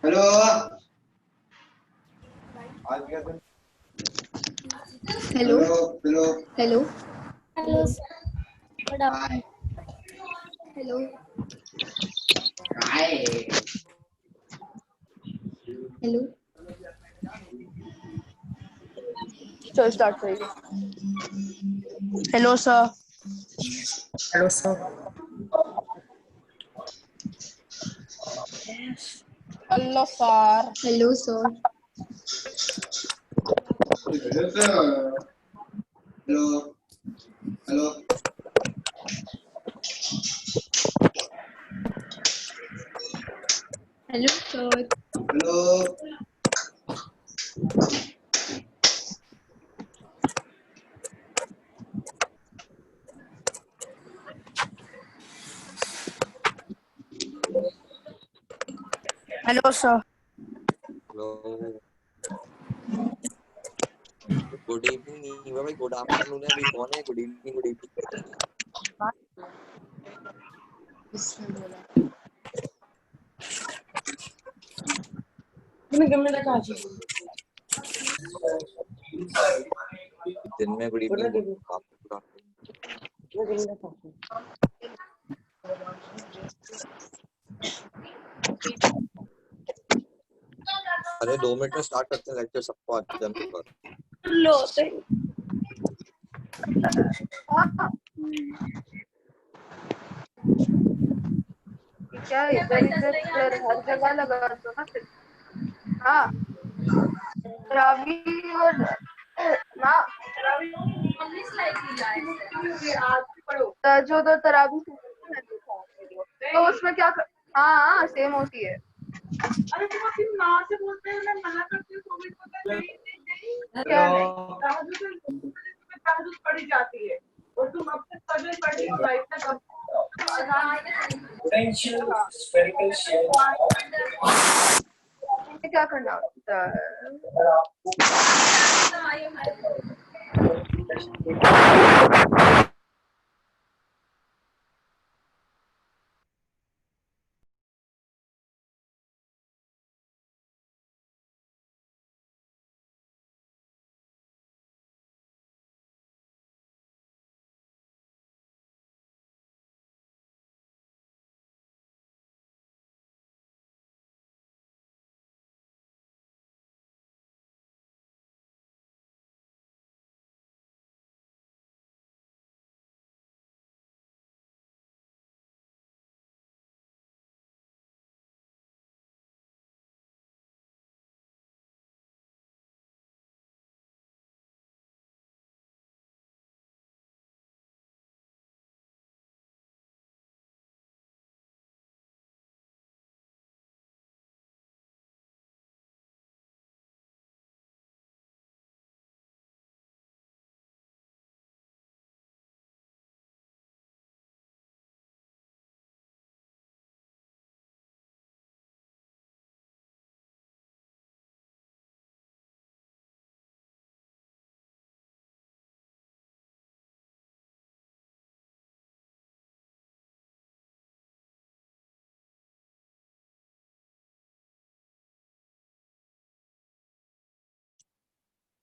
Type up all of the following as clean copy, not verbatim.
Hello hello hello hello hello sir, good hi hello hi hello चलो start करिए। Hello sir. Hello sir. Hello sir. Hello sir hello hello hello sir hello hello sir. Hello good evening नहीं हुआ भाई, good afternoon है। अभी कौन है good evening good evening? दिन में गुड इवनिंग बोल, रात में गुड आफ्टरनून। अरे 2 मिनट में स्टार्ट करते हैं लेक्चर, सबको आज जल्दी कर। लो क्या इधर इधर हर जगह लगा दो ना फिर। हाँ रवि और ना जो तो तराबी तो उसमें क्या हाँ हाँ सेम होती है। अरे तुम अपनी माँ से बोलते हैं, मैं मना करती हूँ तो भी बोलते नहीं क्या नहीं तुम्हें पड़ी जाती है और तुम अपने पढ़े पढ़ी हो लाइफ में कब Potential spherical shape. क्या करना होता है?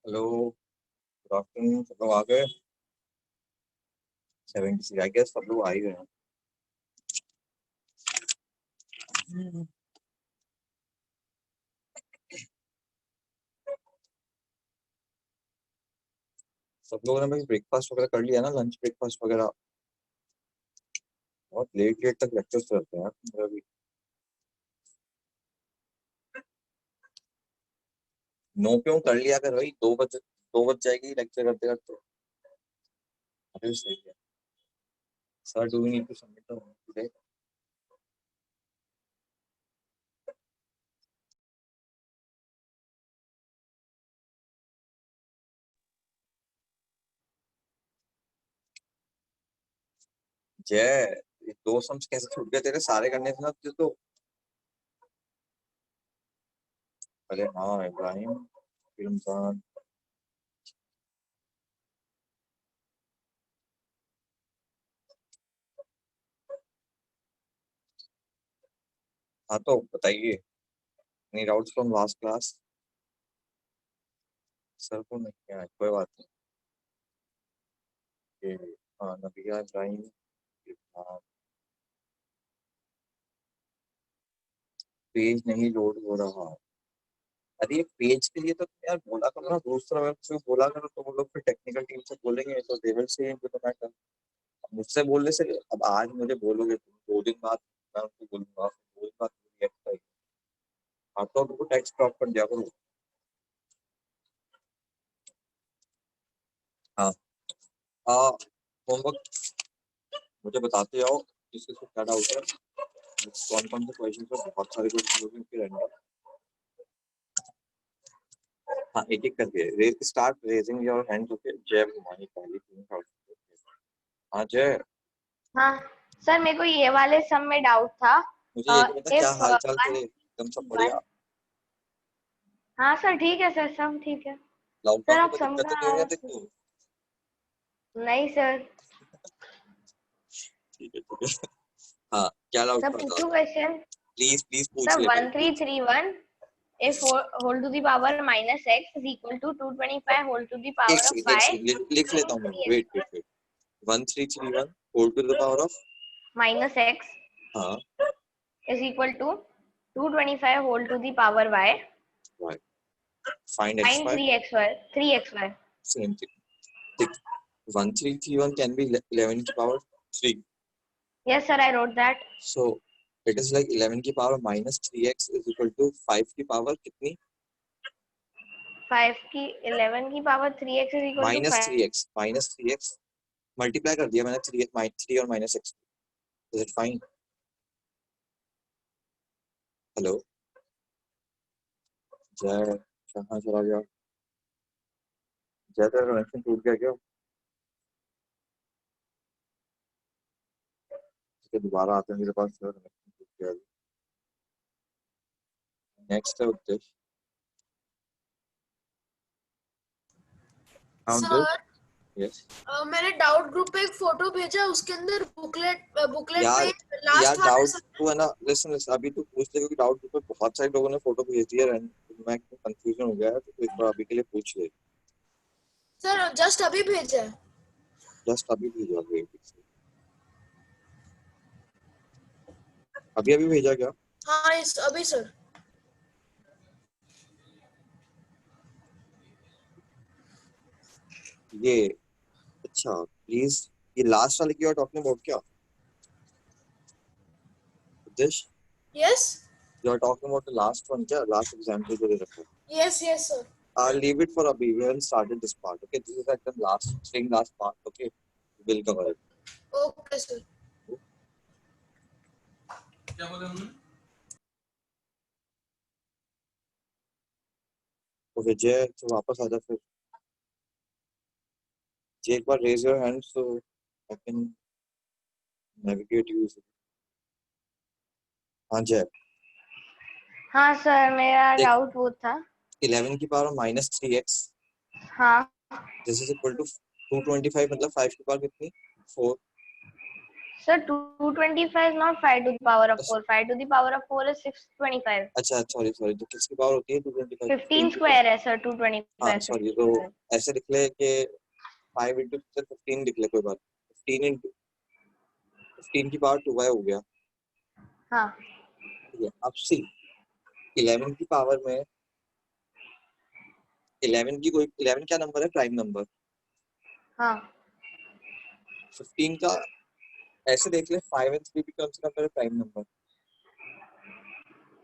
हेलो गुड आफ्टरनून, सब लोग आ गए? 76 आई गेस सब लोग आ ही गए हैं। सब लोगों ने भाई ब्रेकफास्ट वगैरह कर लिया ना, लंच ब्रेकफास्ट वगैरह? बहुत लेट लेट तक लेक्चर्स करते हैं यार मेरा भी। 9 क्यों कर लिया कर भाई, 2 बज जाएगी लेक्चर करते करते। अरे सही है sir, do we need to submit the homework today? Jay, ये 2 सम्स कैसे छूट गए तेरे? सारे करने थे ना तुझे तो। अरे हाँ इब्राहिम, रमजान। हाँ तो बताइए। Any doubts from last class? Sir को नहीं आया, कोई बात नहीं। हाँ, नबिया इब्राहिम, पेज नहीं लोड हो रहा। अरे ये पेज के लिए तो यार बोला करो ना, दूसरा वेबसाइट बोला करो, तो वो लोग फिर टेक्निकल टीम से बोलेंगे तो दे विल से तो मैटर। मुझसे बोलने से, अब आज मुझे बोलोगे तुम, 2 दिन बाद मैं उनको बोलूंगा, 2 दिन बाद रिएक्ट करेंगे। आप तो उनको टेक्स्ट ड्रॉप कर दिया करो। हाँ, होमवर्क मुझे बताते जाओ किसके को क्या डाउट है, कौन कौन से क्वेश्चन है, बहुत सारे क्वेश्चन होंगे फिर रैंडम। हाँ, एक एक करके start raising your hand. Okay, जय भवानी पहली तीन। हाँ जय, हाँ सर, मेरे को ये वाले सम में डाउट था। मुझे ये तो बता क्या if हाल चाल तेरे, एकदम सब बढ़िया? हाँ सर, ठीक है सर, सब ठीक है। सर लॉकडाउन आप में कोई सम दिक्कत तो नहीं हो रही है तेरे को? नहीं सर। ठीक है ठीक है। हाँ, क्या डाउट सर था बता, पूछूं क्वेश्चन? प्लीज प्लीज पूछ सर ले भाई। 1331 if whole to the power minus x is equal to 225 whole to the power एक of सेकंड y लिख लेता हूँ मैं, wait wait wait. 1331 whole to the power of minus x हाँ is equal to 225 whole to the power y y, find x sin y, 3xy same thing. 1331 can be 11 की power 3, Yes sir, I wrote that. so it is like 11 की power minus 3x is equal to 5 की power कितनी? 5 की 11 की power 3x is equal to 5. Minus 3x multiply कर दिया मैंने 3 और minus x। Is it fine? Hello जय, कहाँ चला गया जय? तेरा कनेक्शन टूट गया क्या? इसके दोबारा आते हैं मेरे पास, तेरा कनेक्शन टूट गया। नेक्स्ट है उद्देश्य। हाँ सर यस मैंने डाउट ग्रुप पे एक फोटो भेजा, उसके अंदर बुकलेट यार, में लास्ट वाले डाउट तू है ना, लिसन अभी तू पूछ ले, क्योंकि डाउट ग्रुप पे बहुत सारे लोगों ने फोटो भेज दिया है, मैं कंफ्यूजन हो गया है, तो एक बार अभी के लिए पूछ ले। सर जस्ट अभी भेजा है। जस्ट अभी भेजा, अभी अभी भेजा क्या? हाँ अभी सर। ये अच्छा प्लीज, ये लास्ट वाले की और टॉकिंग अबाउट क्या? This yes you are talking about the last one, क्या लास्ट एग्जांपल जो दे रखा है? Yes sir. I'll leave it for Abhi. We haven't started this part. Okay, this is like the last part. Okay, we'll cover it. Okay sir. क्या बोला हमने? Okay, जय तो वापस आजा फिर। जय एक बार raise your hand so I can navigate you. हाँ जय। हाँ सर, मेरा डाउट वो था 11 की पावर minus 3x. हाँ This is equal to 225, मतलब 5 की पावर कितनी? 4. Sir 225 is not 5 to the power of 4. 5 to the power of 4 is 625. अच्छा सॉरी तो किसकी पावर होती है 225? 15 स्क्वायर है सर 225. हाँ सॉरी, तो ऐसे लिख ले कि 5 into 15 लिख ले, कोई बात। 15 into 15 की पावर 2y हो गया। हाँ ठीक है, अब सी 11 की पावर में 11 क्या नंबर है? Prime number. हाँ 15 का ऐसे देख ले, 5 और 3 भी कौन सा नंबर है? Prime number.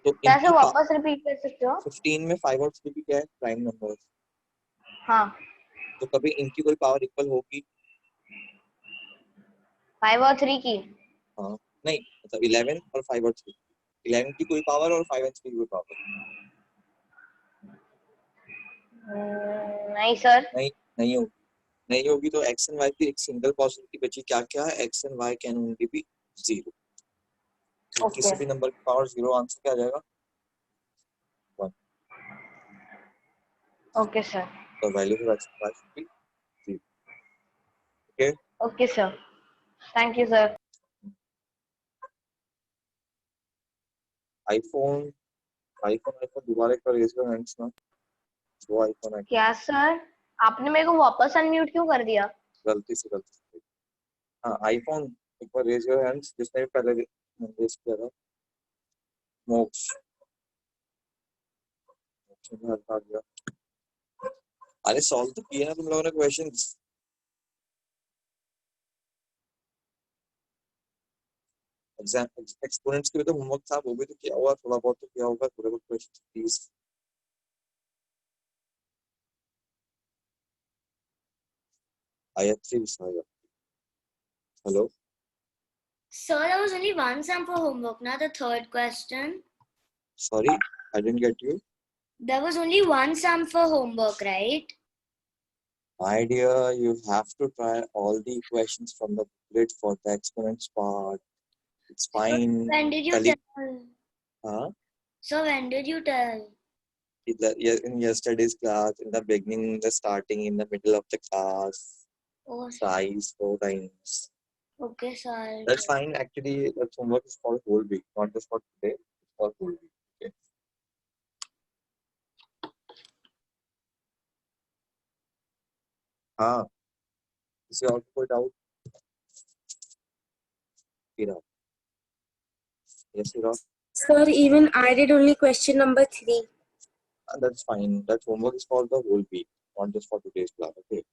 तो कैसे वापस रिपीट कर सकते हो? 15 में 5 और 3 भी क्या है? Prime number. हाँ तो कभी इनकी कोई पावर इक्वल होगी? 5 और 3 की? हाँ नहीं, मतलब 11 और 5 और 3, 11 की कोई पावर और 5 और 3 की कोई पावर नहीं सर। नहीं होगी तो x एंड y की एक सिंगल पॉसिबिलिटी बची, क्या है? x and y can only be 0। तो किसी भी नंबर की पावर 0, आंसर क्या आ जाएगा? 1। Okay sir. The value of x and y should be 0. Okay? Okay sir, thank you sir. iPhone iPhone दोबारा एक बार रेज योर हैंड्स ना, वो आईफोन है क्या सर, आपने मेरे को वापस अनम्यूट क्यों कर दिया? गलती से। हाँ आईफोन, एक बार रेज योर हैंड्स जिसने भी पहले रेज किया था। मोक्ष ने हटा दिया। अरे सॉल्व तो किया ना तुम लोगों ने क्वेश्चंस। एग्जाम एक्सपोनेंट्स के भी तो होमवर्क था, वो भी तो किया होगा, थोड़ा बहुत तो किया होगा, थोड़े बहुत क्वेश्चन प्लीज। आयत विषय। Hello Sir, there was only one sum for homework, not the third question. Sorry I didn't get you. There was only one sum for homework, right? My dear, you have to try all the questions from the booklet for the exponents part. It's fine. When did you Kali- tell? Huh? So when did you tell? In yesterday's class, in the beginning, in the starting, in the middle of the class, Oh, twice, 4 times. okay, sir. That's fine. Actually, that homework is for whole week, not just for today. It's for whole week. Okay. हाँ, किसी और को कोई doubt? Ira. Yes, Ira. Sir, even I did only question number 3. That's fine. That homework is for the whole week, not just for today's class. Okay.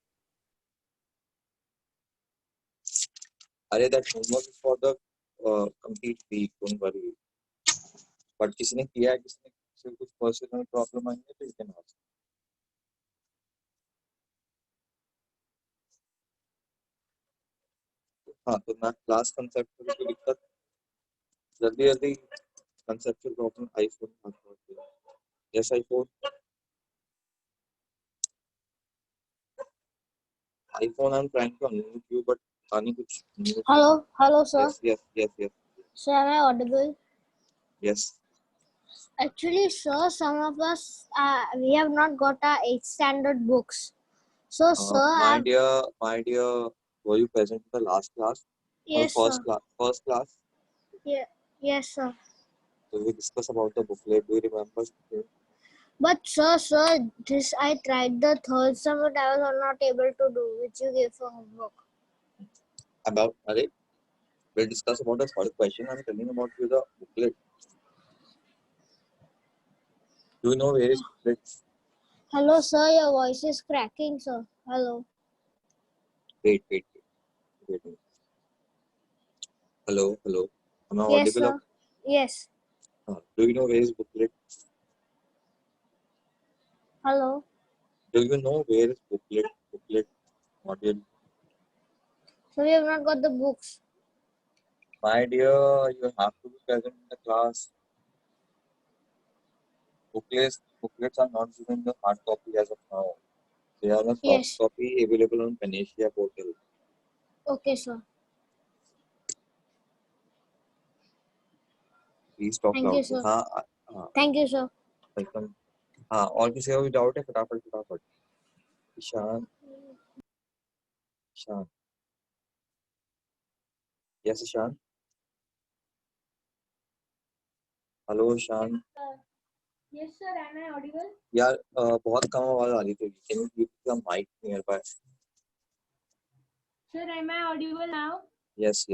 अरे that homework is for the complete week. Don't worry. But किसी ने किया है, किसी ने कुछ personal problem आई है तो you can ask. हाँ तो मैं क्लास कंसेप्ट को दिक्कत जल्दी conceptual problem iPhone. Yes, iPhone. iPhone, I'm trying to unmute you, but Ani kuch mute. Hello, sir. Yes. Sir, am I audible? Yes. Actually, sir, some of us we have not got our 8th standard books. So, sir, My dear, were you present in the last class? yes, Or sir. first class? Yes, sir. So we discussed about the booklet. Do you remember? But sir, this I tried the third sum, but I was not able to do, which you gave for homework. We'll discuss about the third question. I'm telling about you the booklet. Do you know where is booklet? Hello, sir. Your voice is cracking, sir. Hello. Wait. Hello. Am I Yes, audible? sir. Yes. Do you know where is booklet? Hello. Do you know where is booklet module? So we have not got the books. My dear, you have to be present in the class. Booklets are not given the hard copy as of now. They are a soft Yes. copy available on Panacea portal. Okay, sir. Please talk Thank you, loudly. sir. हाँ, Thank you, sir. welcome. हाँ, और किसी का कोई doubt है? फटाफट. Ishan. Yes, Ishan. Hello Ishan. Yes, sir. Am I audible? यार बहुत कम आवाज आ रही थी. Can you keep the mic nearby? Sir, am I audible now? Yes.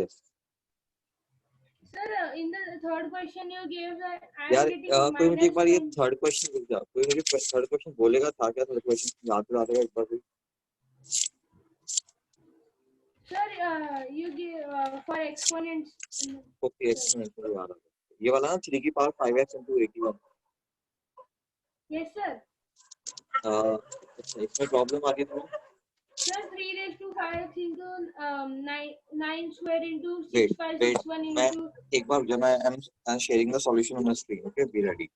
Sir, in the third question you gave that I यार am getting कोई मुझे एक बार ये -10. थर्ड क्वेश्चन लिख जा. कोई मुझे थर्ड क्वेश्चन बोलेगा था क्या? थर्ड क्वेश्चन याद दिला देगा एक बार भी. Sir, you give for exponents. Okay, exponential याद आ गया. ये वाला ना 3 की power 5x into 81. Yes, sir. अच्छा, इसमें प्रॉब्लम आ गई थी. Sir, 3 raised to 5 into 9 square into Wait. 6561 मैं into. एक बार जब मैं I'm sharing the solution on the screen. Okay, be ready.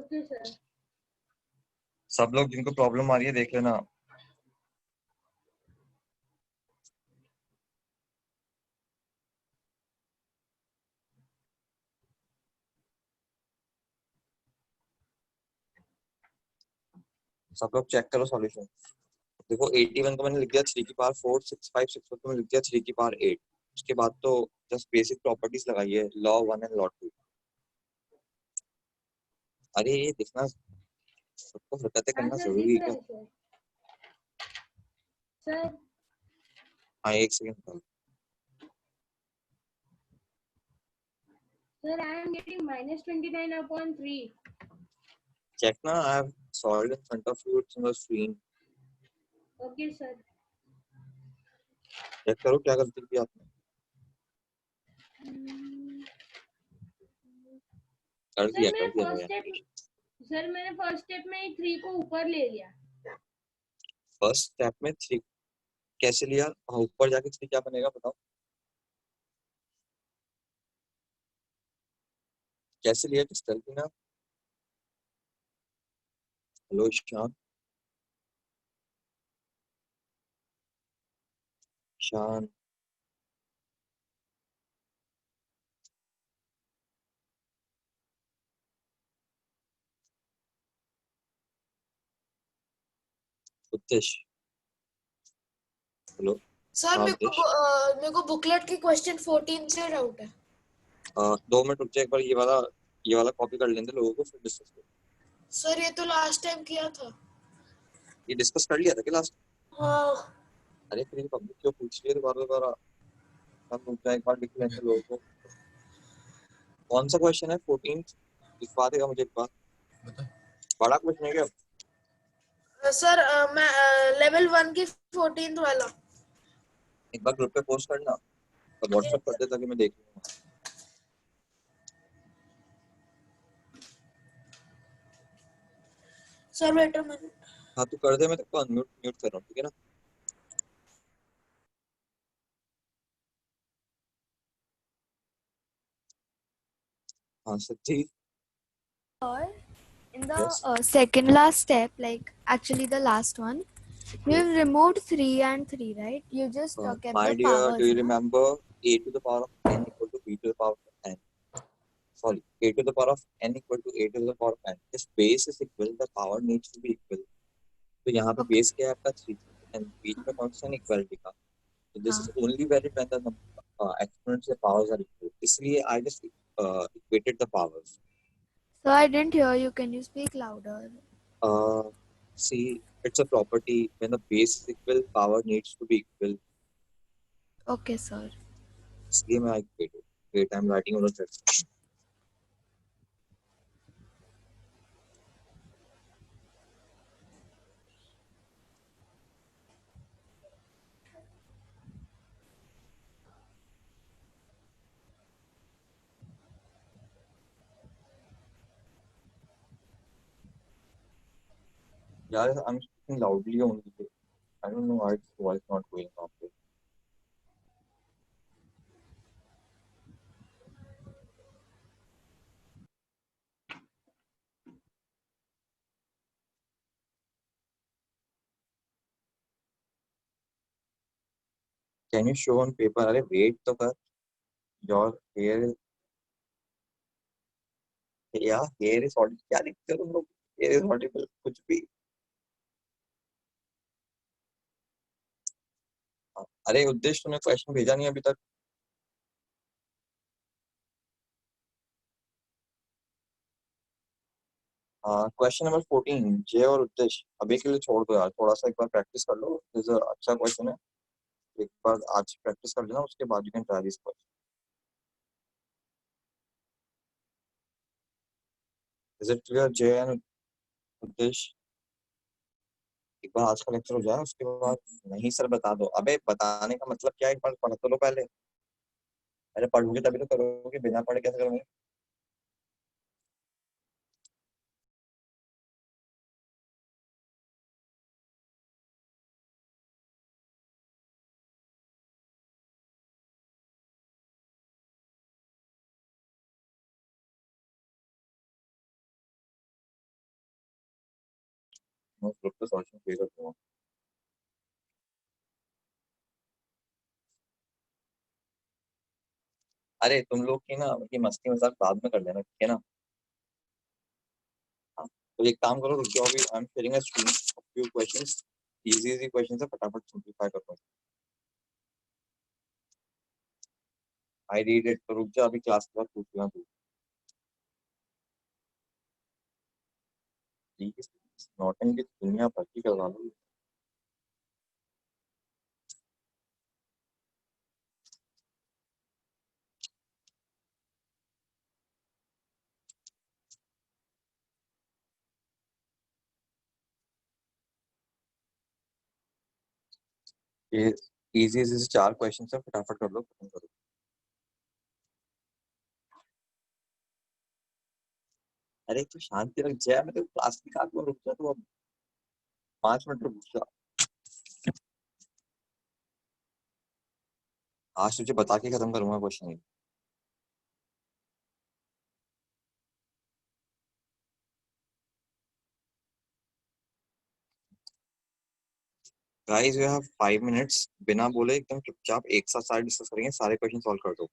Okay, sir. सब लोग जिनको प्रॉब्लम आ रही है देख लेना. सब लोग चेक करो सॉल्यूशन. देखो 81 को मैंने लिख दिया 3 की पावर 4, 656 को मैंने लिख दिया 3 की पावर 8. उसके बाद तो जस्ट बेसिक प्रॉपर्टीज लगाइए, लॉ 1 एंड लॉ 2. अरे ये दिखना, सबको हरकतें करना जरूरी है क्या? सर हाँ एक second. Sir I am getting -29/3. Check ना, I have solved in front of you, it's on the screen. Okay sir. Check करो क्या गलती की आपने। कर सर दिया मैं फर्स्ट मैंने। स्टेप सर मैंने फर्स्ट स्टेप में ही 3 को ऊपर ले लिया. फर्स्ट स्टेप में 3 कैसे लिया? हाँ, ऊपर जाके 3 क्या बनेगा बताओ, कैसे लिया? किस तरीके ना? हेलो शान, शान उत्तेश, हेलो। सर हाँ उत्तेश, मेरे को बुकलेट की क्वेश्चन 14 से डाउट है. 2 मिनट रुक जा, एक बार ये वाला कॉपी कर लेंगे लोगों को, फिर डिस्कस करें। सर ये तो लास्ट टाइम किया था. ये डिस्कस कर लिया था क्या लास्ट? हाँ. अरे फिर पब्लिक क्यों पूछ रही है दोबारा दोबारा? हम रुक जा, एक बार लिख लेंगे लोगों को। कौन सा क्वेश्चन है 14? लिखवा देगा मुझे एक बार। बड़ा क्वेश्चन है क्या? सर मैं लेवल 1 की 14th वाला. एक बार ग्रुप पे पोस्ट करना और व्हाट्सएप कर दे ताकि मैं देख लूंगा। Sir wait a minute. हाँ तू कर दे, मैं तेको अनम्यूट म्यूट कर रहा हूँ, ठीक है ना? हाँ सच्ची। In the yes. second last step, like actually the last one, you have removed 3 and 3, right? You just kept My the dear, do powers, you na? remember a to the power of n equal to b to the power of n? Sorry, a to the power of n equal to a to the power of n. If base is equal, the power needs to be equal. तो यहाँ पे Okay. Base क्या है आपका 3 and बीच में कौन सा equality का? So this is हाँ. only valid when the exponents and powers are equal. इसलिए I just equated the powers. So I didn't hear you. Can you speak louder? Uh, See, it's a property. When the base is equal, power needs to be equal. Okay, sir. इसलिए मैं equated. Wait, I'm writing on the text. Yeah, I'm speaking loudly only. I don't know why its voice not going up. Can you show on paper? अरे wait तो कर. Your hair, yeah, hair is audible. क्या लिखते हो तुम लोग? Hair is audible. कुछ भी. अरे उद्देश्य तूने क्वेश्चन भेजा नहीं अभी तक. क्वेश्चन नंबर 14 जय और उद्देश्य अभी के लिए छोड़ दो यार, थोड़ा सा एक बार प्रैक्टिस कर लो. दिस अच्छा क्वेश्चन है, एक बार आज प्रैक्टिस कर लेना, उसके बाद you can try this question. Is it clear जय एंड उद्देश्य? एक बार आज का लेक्चर हो जाए उसके बाद. नहीं सर बता दो. अबे बताने का मतलब क्या है, एक बार पढ़ तो लो पहले. अरे पढ़ोगे तभी तो करोगे, बिना पढ़े कैसे करोगे? मैं उस ग्रुप पे सॉल्यूशन पे कर दूंगा. अरे तुम लोग की ना ये मस्ती मजाक बाद में कर लेना, ठीक है ना? हाँ, तो एक काम करो, रुक जाओ अभी. आई am sharing a screen of few questions. Easy easy questions है, फटाफट सिंपलीफाई कर दो. I read it. तो रुक जा, अभी क्लास के बाद पूछ लेना तू. प्लीज नौटंकी दुनिया भर की करवा लो। ये इजी इजी से 4 क्वेश्चन है, फटाफट कर लो, खत्म करो। अरे तो शांति रख जय, मैं तो क्लास निकाल दूँ, रुक जा तू अब 5 मिनट रुक जा। आज तुझे बता के खत्म करूंगा question. Guys you have 5 minutes, बिना बोले एकदम चुपचाप एक साथ सारे डिस्कस करेंगे, सारे क्वेश्चन सॉल्व कर दो।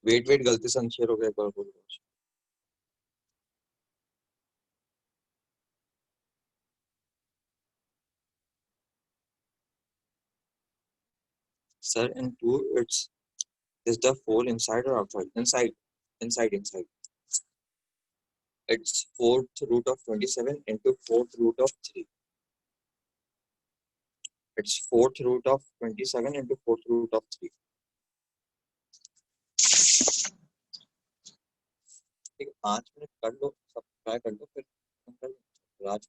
वेट वेट, गलती से अनशेयर हो गया, एक बार बोलो। Sir in 2 it's is the 4 inside or outside? Inside. It's 4th root of 27 into 4th root of 3. It's 4th root of 27 into 4th root of 3. ठीक है, 5 मिनट कर लो, सब ट्राई कर लो, फिर राज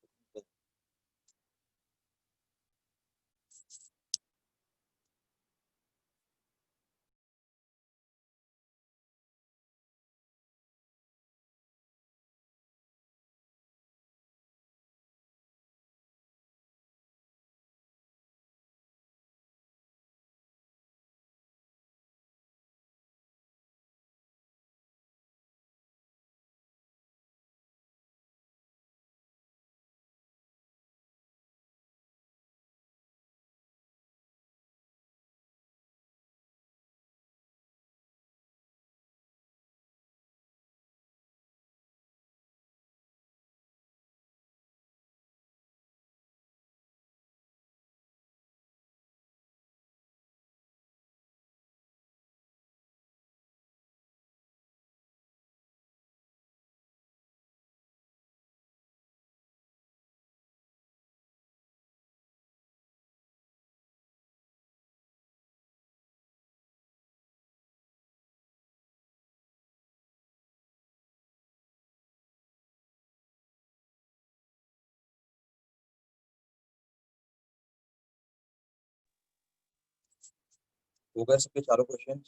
हो गए सबके चारों क्वेश्चन?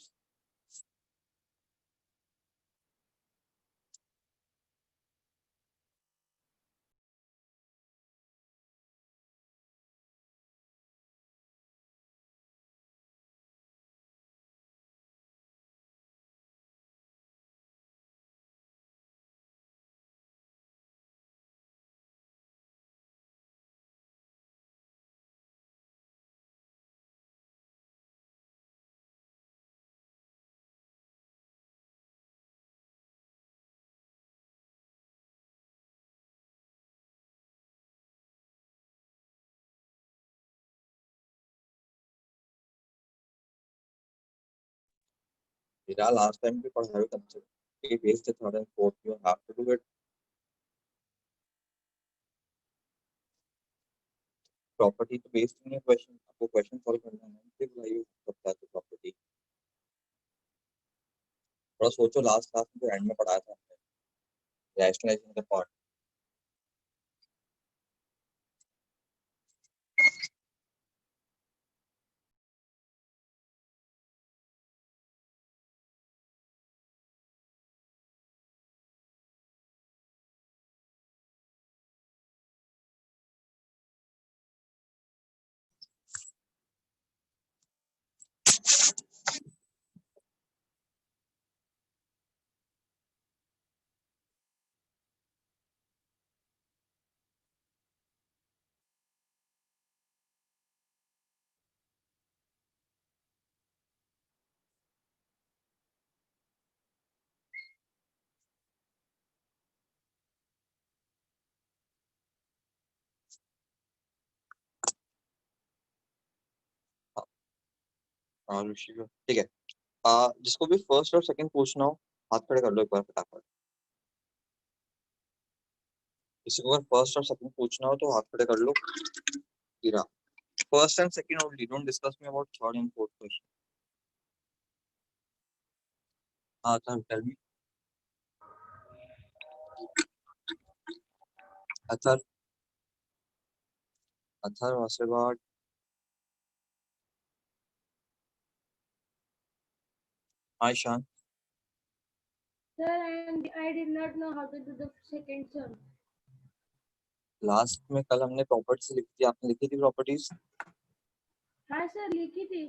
मेरा लास्ट टाइम भी पढ़ा है तुमसे ये base the third and fourth you have to do it property तो बेस्ड नहीं है क्वेश्चन आपको क्वेश्चन सॉल्व करना है फिर भाई सबका तो प्रॉपर्टी थोड़ा सोचो लास्ट क्लास में जो एंड में पढ़ाया था हमने रैशनलाइजेशन का पार्ट और ऋषि का ठीक है जिसको भी फर्स्ट और सेकंड पूछना हो हाथ खड़े कर लो एक बार फटाफट किसी को अगर फर्स्ट और सेकंड पूछना हो तो हाथ खड़े कर लो हीरा first and second only don't discuss me about third and fourth question हाँ sir tell me other other वासेवाड hi Shaan Sir, I did not know how to do the second sum. Last में कल हमने प्रॉपर्टीज लिखी थी आपने लिखी थी प्रॉपर्टीज हाँ सर लिखी थी.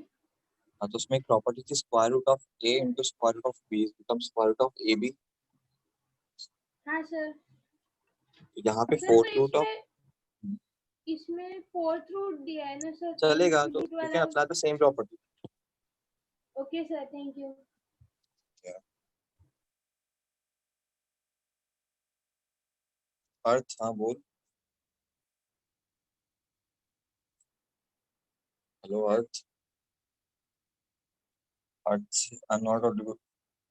हाँ तो उसमें एक प्रॉपर्टी थी square root of a into square root of b become square root of ab हाँ सर. यहाँ पे सर फोर्थ तो रूट ऑफ इसमें फोर्थ रूट दिया है ना सर. चलेगा इसी तो रूट यू कैन वाला. Apply the same property okay sir, thank you. Arth हाँ बोल hello Arth Arth I am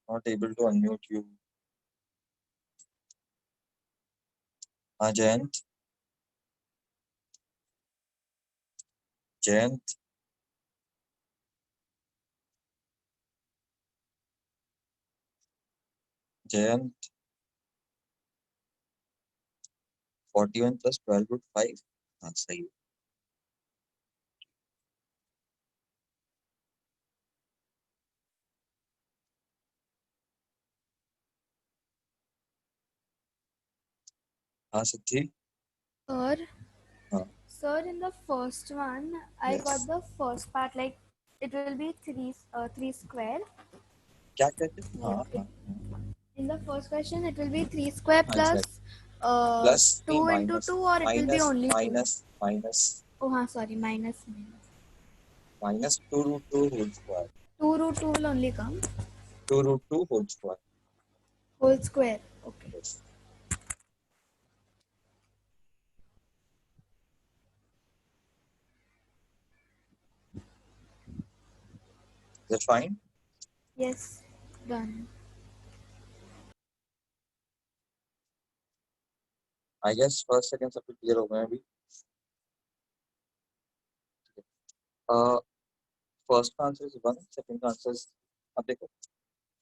not able to unmute you हाँ जयंत जयंत जयंत 41 प्लस 12 रूट 5 हाँ सही है हाँ सिद्धि Sir, हाँ sir, in the first one, I yes got the first part like it will be three square. क्या कहते हैं हाँ Like हाँ in the first question, it will be 3 square हाँ plus एग्जैक्ट प्लस नहीं 2 into minus 2, or it will be minus only 2. Minus minus Oh, हाँ, sorry, minus. Minus 2 root 2 whole square 2 root 2 will only come. 2 root 2 whole square Whole square. Okay. Yes that's fine Yes, done. I guess first second सब clear हो गए अभी first का answer is 1 second का answer अब देखो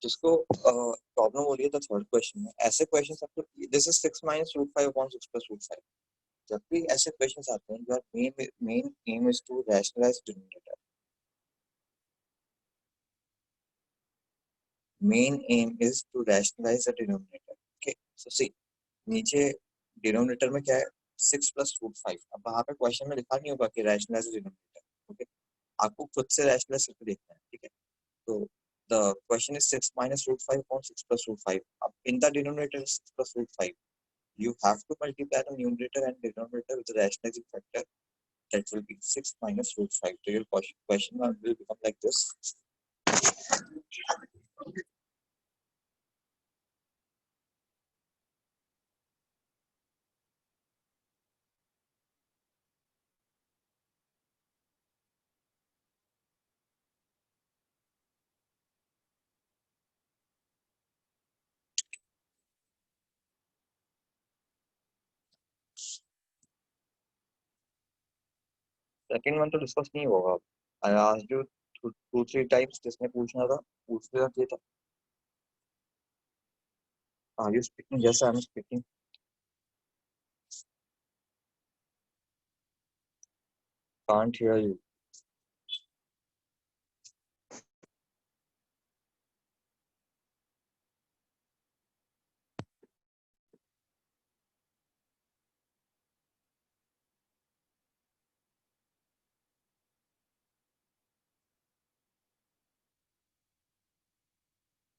जिसको problem हो रही है तो थर्ड क्वेश्चन में ऐसे क्वेश्चंस आपको this is 6 minus root 5 upon 6 plus root 5 जब भी ऐसे क्वेश्चंस आते हैं your main aim is to rationalise denominator main aim is to rationalise the denominator okay so see नीचे डिनोमिनेटर में क्या है 6 प्लस रूट 5 अब वहां पे क्वेश्चन में लिखा नहीं होगा कि रैशनलाइज डिनोमिनेटर ओके आपको खुद से रैशनलाइज करके देखना है ठीक है तो the question is 6 minus root 5 upon 6 plus root 5 अब in the denominator is 6 plus root 5 you have to multiply the numerator and denominator with the rationalizing factor that will be 6 minus root 5 so your question will become like this second one तो discuss नहीं होगा. आई asked you 2-3 times. जिसने पूछना था पूछ लिया. ये था. Are you speaking? Yes, I'm speaking. Can't hear you.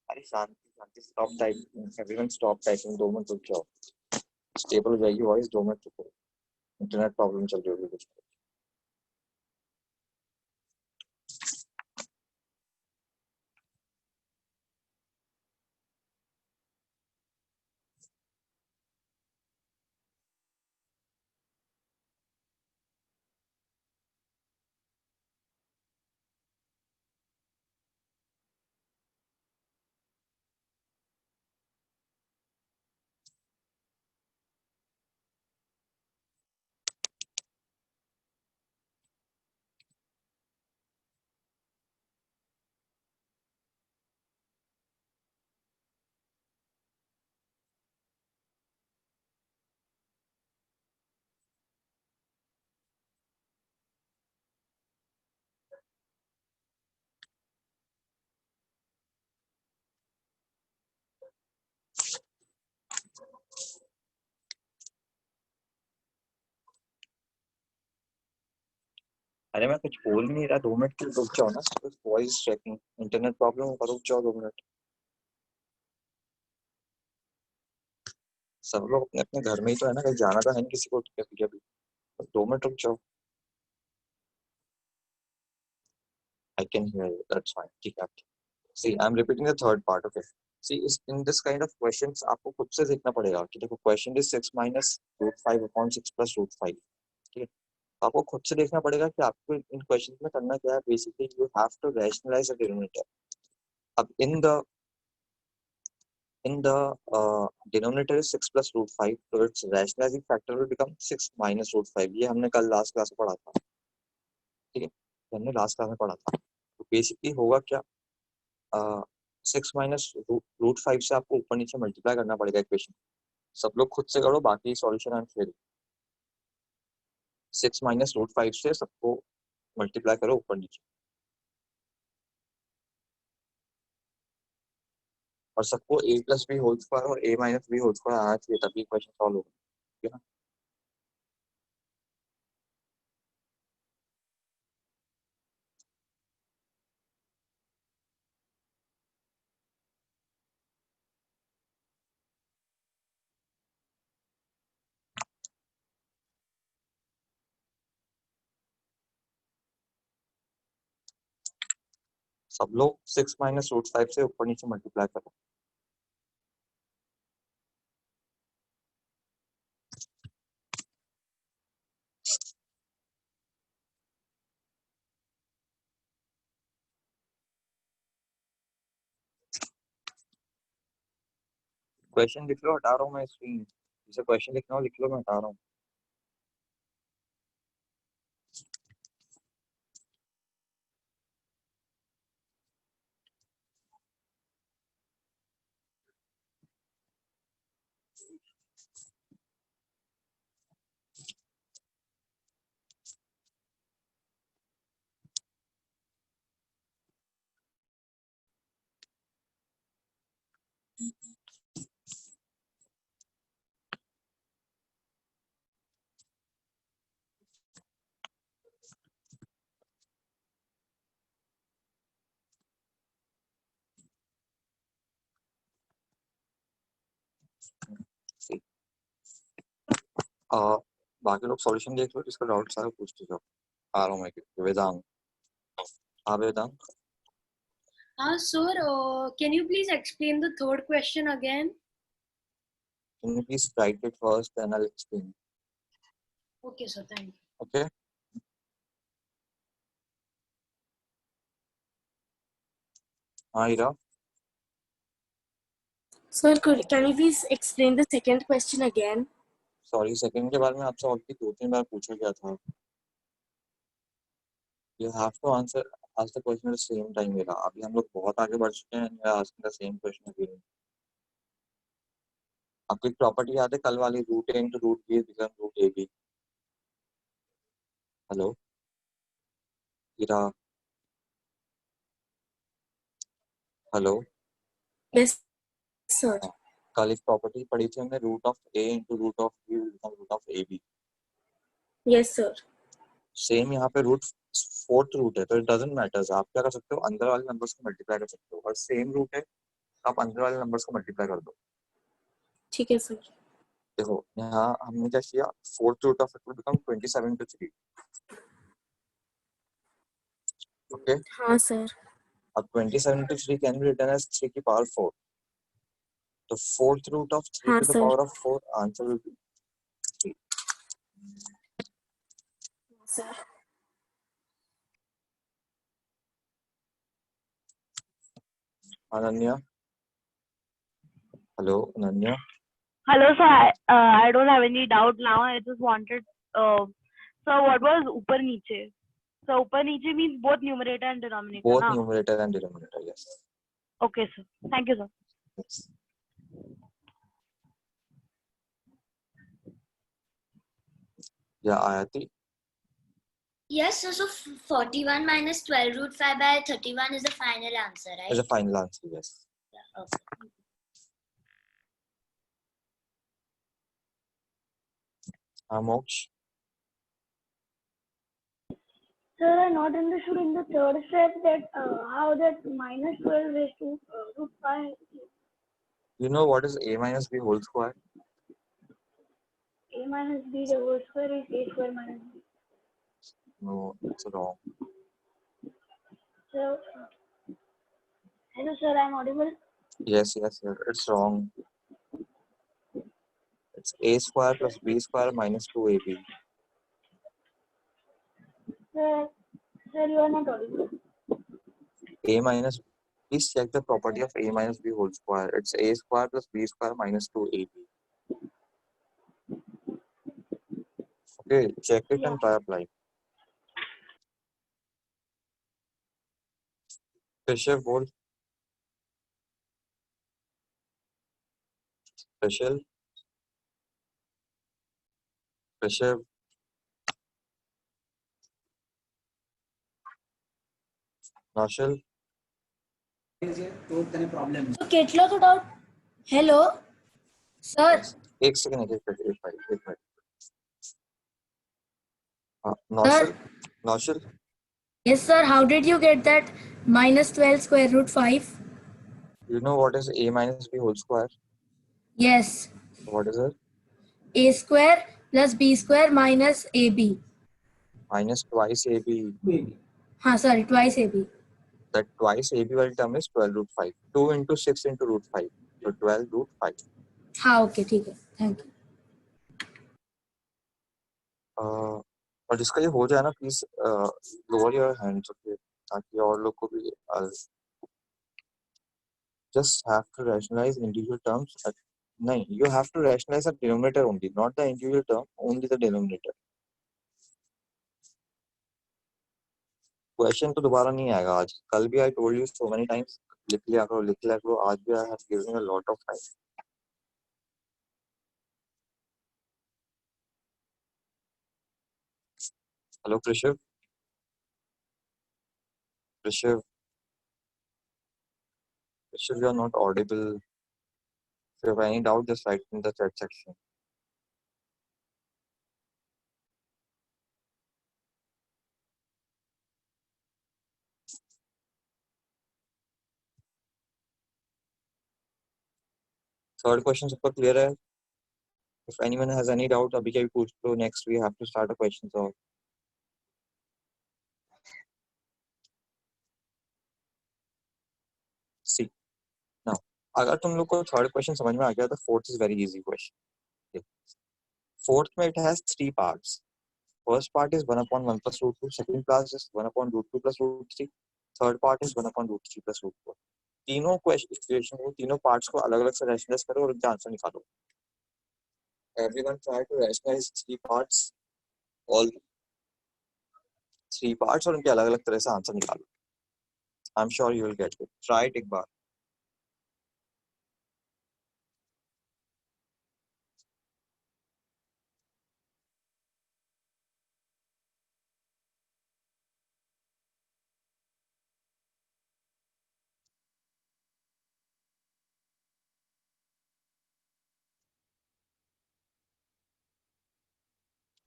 अरे शांति शांति. Stop typing. Everyone stop typing. 2 minute रुक जाओ. स्टेबल हो जाएगी वॉइस. 2 मिनट रुको. इंटरनेट प्रॉब्लम चल रही होगी कुछ. अरे मैं कुछ बोल नहीं रहा. 2 मिनट के लिए रुक जाओ ना. Voice checking. इंटरनेट प्रॉब्लम होगा. रुक जाओ 2 मिनट. सब लोग अपने अपने घर में ही तो है ना. कहीं जाना तो है नहीं किसी को. अभी अभी 2 मिनट रुक जाओ. I can hear you. That's fine. ठीक है. See, I'm repeating the third part. Okay. See, in this kind of questions आपको खुद से देखना पड़ेगा कि देखो question is 6 minus root 5 upon 6 plus root 5. ठीक है. आपको खुद से देखना पड़ेगा कि आपको इन क्वेश्चन में करना क्या है. Basically you have to rationalise the denominator. अब in the denominator is 6 plus root 5, so its rationalizing factor will become 6 minus root 5. ये हमने कल लास्ट क्लास में पढ़ा था. ठीक है. हमने लास्ट क्लास में पढ़ा था. तो बेसिकली होगा क्या. 6 माइनस रूट 5 से आपको ऊपर नीचे मल्टीप्लाई करना पड़ेगा इक्वेशन. सब लोग खुद से करो. बाकी solution I am sharing. 6 minus root 5 से सबको मल्टीप्लाई करो ऊपर नीचे. और सबको a plus b whole square और a minus b whole square आना चाहिए. तभी इक्वेशन सॉल्व होगा. ठीक है ना. सब लोग 6 माइनस रूट 5 से ऊपर नीचे मल्टीप्लाई करो. क्वेश्चन लिख लो. हटा रहा हूँ मैं स्क्रीन. जिसे क्वेश्चन लिखना हो लिख लो. मैं हटा रहा हूँ. बाकी लोग सॉल्यूशन देख लो. जिसका डाउट सारा पूछते जाओ. आ रहा हूँ मैं. वेदांत. हाँ वेदांत. Sir, can you please explain the third question again? Can you please write it first, then I'll explain. Okay, sir. Thank you. Okay. हाँ हीरा. Sir, can you please explain the second question again? Sorry. Second के बारे में आपसे already 2-3 बार पूछा गया था. You have to ask the question at the same time. मेरा अभी हम लोग बहुत आगे बढ़ चुके हैं. मैं asking the same question again. आपको एक प्रॉपर्टी याद है कल वाली root a into root b become root a b. Hello Hira. Hello. Yes, sir. कल एक प्रॉपर्टी पढ़ी थी हमने root of a into root of b become root of a b. Yes, sir. Same यहाँ पे रूट फोर्थ रूट है तो it doesn't matters. आप क्या कर सकते हो अंदर वाले नंबर्स को मल्टीप्लाई कर सकते हो और सेम रूट है आप अंदर वाले नंबर्स को मल्टीप्लाई कर दो. ठीक है सर. देखो यहाँ हमने क्या किया fourth root of it will become 27 to 3. Okay. हाँ सर. अब 27 to 3 can be written as 3 की पावर 4. तो फोर्थ रूट ऑफ 3 हाँ to the sir. power of 4 answer will be 3. Sir. Ananya. Hello Ananya. Hello, sir. I don't have any doubt now. I just wanted, so what was upar niche? So upar niche means both numerator and denominator. Both na? numerator and denominator, yes. Okay, sir. Thank you, sir. Yes. Yeah, Ayati. Yes, so 41 minus 12 root 5 by 31 is the final answer, right? Is a final answer, yes. Yeah, okay. Moksha. Sir, I not understood in the third step that how that minus 12 raised to root 5. You know what is a minus b whole square? A minus b the whole square is a square minus b. No, it's wrong. So, hello sir, I am audible? Yes, it's wrong. It's a square plus b square minus 2ab. Sir, you are not audible. A minus, please check the property of a minus b whole square. It's a square plus b square minus 2ab. Okay, check it and try apply. Special bold. Special. Naushal. So કેટલો તો doubt? Hello, sir. एक second Naushal. Yes, sir. How did you get that minus 12 square root 5? You know what is a minus b whole square? Yes. What is it? A square plus b square minus ab. Minus twice ab. हाँ, sorry, twice ab. That twice ab वाली term is 12 root 5. 2 into 6 into root 5. So 12 root 5. हाँ, okay, ठीक है. Thank you. और जिसका ये हो जाए ना please lower your hands okay ताकि और लोग को भी just have to rationalize individual terms. नहीं, you have to rationalize the denominator only, not the individual term, only the denominator. Question तो दोबारा नहीं आएगा आज. कल भी I told you so many times लिख लिया करो. आज भी I have given you a lot of time. Hello Krishav. Krishav, you are not audible. If you have any doubt, just write in the chat section. Third question सबका clear है? If anyone has any doubt, अभी क्या भी पूछ लो. Next we have to start a question solve. See, now अगर तुम लोग को third question समझ में आ गया तो fourth is very easy question. Okay. Fourth में it has 3 parts. First part is 1 upon 1 plus root 2. Second part is 1 upon root 2 plus root 3. Third part is 1 upon root 3 plus root 4. तीनों equation को तीनों parts को अलग अलग से rationalise करो और उनका आंसर निकालो. Everyone try to rationalize 3 parts. All 3 parts और उनके अलग अलग तरह से आंसर निकालो. I am sure you will get it. Try it एक बार.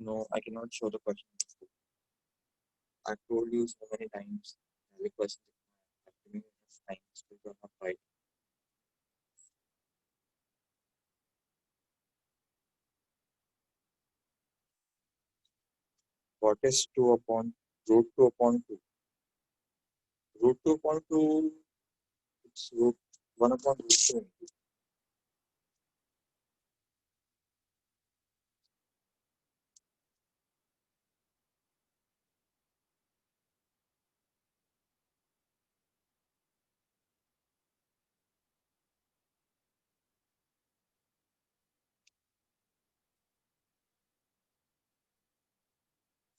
No, I cannot show the question. I've told you so many times. The question I've given you enough times to do not right. What is 2 upon root 2 upon 2? Root 2 upon 2, it's root 1 upon root 2.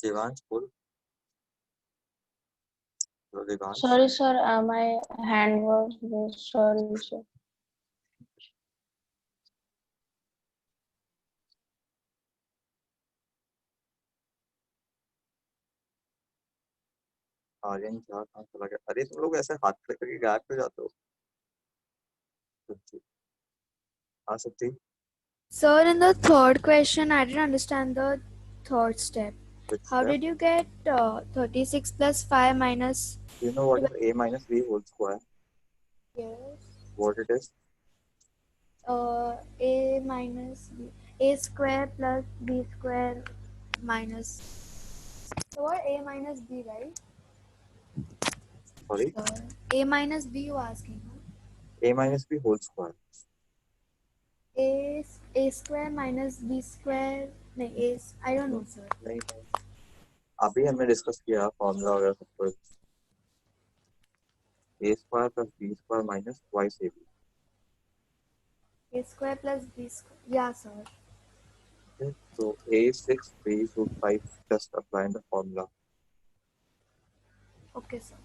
Devansh, बोल. Hello, Devansh. Sorry, sir. My hand was raised. Sorry, sir. Aryan क्या कहाँ चला गया? अरे तुम लोग ऐसे हाथ खड़े करके गायब हो जाते हो. सच्ची. हाँ सच्ची. Sir, in the third question, I didn't understand the third step. Which How step? did you get 36 plus 5 minus? Do you know what is a minus b whole square? Yes. What it is? A minus b. A square plus b square minus. So what a minus b, right? Sorry? A minus b you asking, huh? A minus b whole square. A square minus b square. No, I don't know, sir. नहीं नहीं. अभी हमने discuss किया formula वगैरह सब कुछ. a square plus b square minus twice ab. A square plus b square. Yeah, sir. Okay. So a is 6, b is root 5. Just apply the formula. Okay, sir.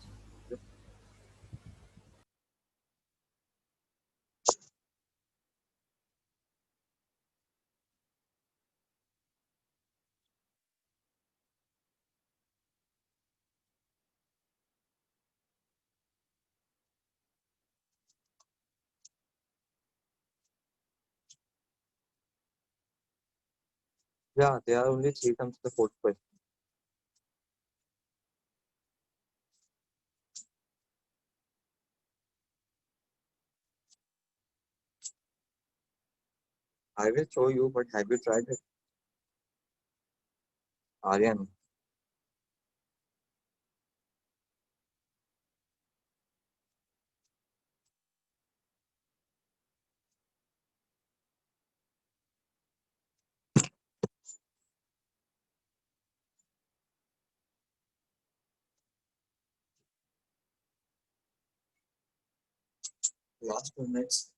Yeah, there are only 3 terms to the fourth question. I will show you, but have you tried it? Aryan. Last 2 minutes.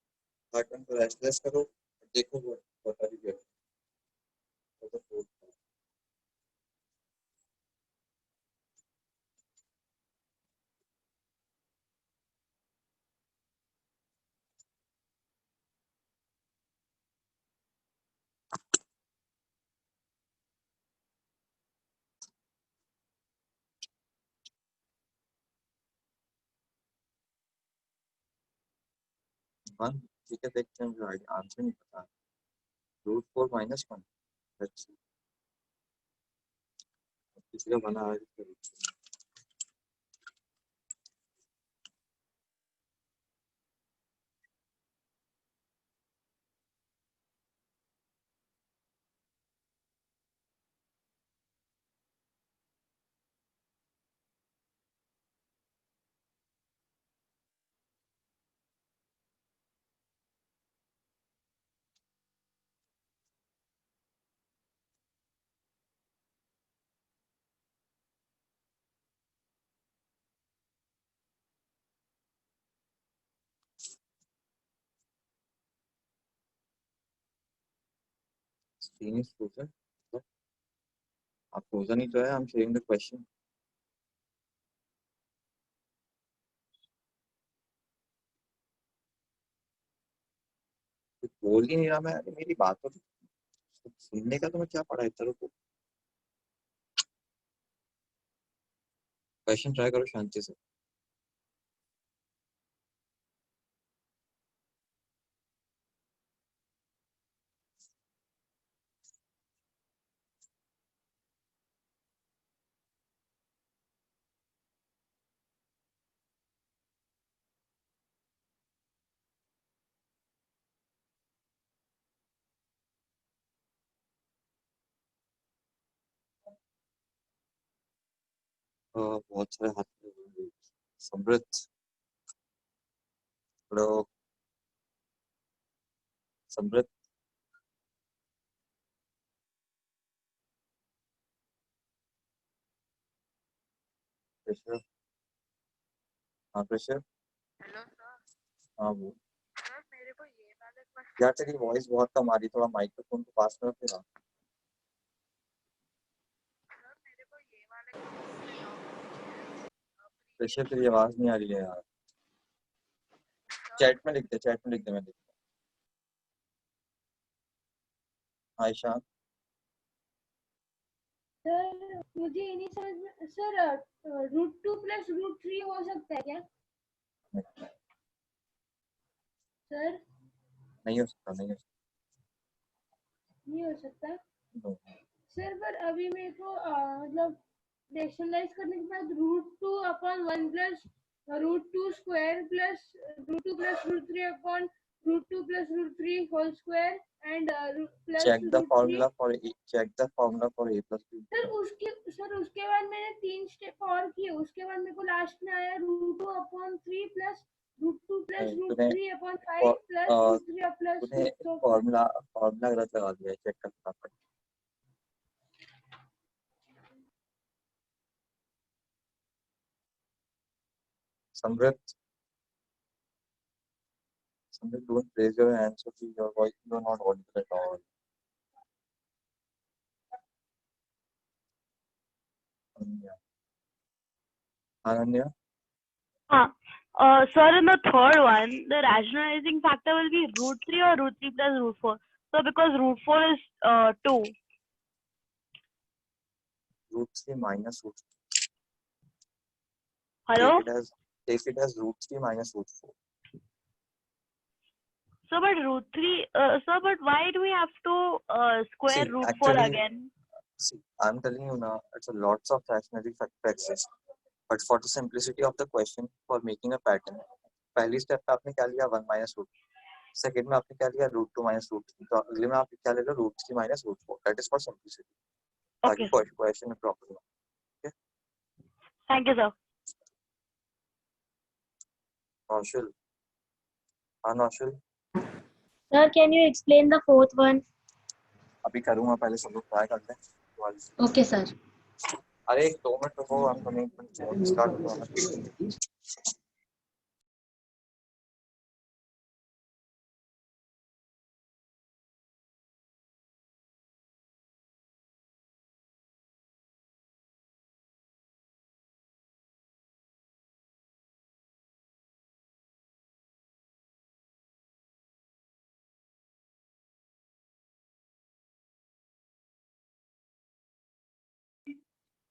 Third one को restless करो. देखो what are you getting for the fourth one. One, ठीक है देखते हैं मुझे answer नहीं पता. Root 4 minus 1. Let's see. किसी का बना है इसका root 4. Screen is frozen. आप frozen ही तो है. I'm sharing the question. बोल ही नहीं रहा मैं, अरे मेरी बात तो सुनने का तुम्हें क्या पड़ा इतना। रुको, क्वेश्चन ट्राई करो शांति से। बहुत सारे हाथ में समृद्ध, हेलो समृद्ध, प्रेशर, हाँ प्रेशर, हेलो सर। हाँ वो सर मेरे को ये वाले क्वेश्चन यार तेरी वॉइस बहुत कम आ रही, थोड़ा माइक्रोफोन को पास में रख लेना। सर मेरे को ये वाले प्रेशर तेरी आवाज नहीं आ रही है यार। चैट में लिख दे, चैट में लिख दे, मैं लिख आयशा। सर मुझे ये नहीं समझ में सर √2 प्लस √3 हो सकता है क्या सर? नहीं हो सकता, नहीं हो सकता। नहीं हो सकता No. सर, पर अभी मेरे को मतलब रैशनलाइज करने के बाद √2/1 plus √2 square plus √2 plus √3 upon √2 plus √3 whole square and plus Check the √3। formula for a, check the formula for a plus b। Sir उसके बाद मैंने 3 स्टेप और किए, उसके बाद मेरे को लास्ट में आया √2/3 प्लस √2 प्लस तूने √3/5 प्लस √3 प्लस तूने फॉर्मूला फॉर्मूला गलत लगा दिया है, चेक कर फटाफट। समृद्ध, समृद्ध, don't raise your hands, so your voice you are not audible at all। Ananya, Ananya, Sir, in the third one, the rationalizing factor will be √3 or √3 plus √4. So because √4 is 2. √3 minus √4, Hello? take it as √3 minus √4। So but √3, sir, but why do we have to square See, √4 actually, again? see, I'm telling you now, it's a lots of rationality factor exist, but for the simplicity of the question, for making a pattern, पहली step पे आपने क्या लिया 1 minus √2, second में आपने क्या लिया √2 minus √3, तो अगले में आप क्या ले लो √3 minus √4। That is for simplicity। ताकि क्वेश्चन में प्रॉपर हो। Okay? Thank you, sir. नौशल, हाँ नौशल, Sir, can you explain the fourth one? अभी करूँगा, पहले सब लोग ट्राई करते हैं। Okay, sir. अरे 2 मिनट रुको, हम कमिंग स्टार्ट करो।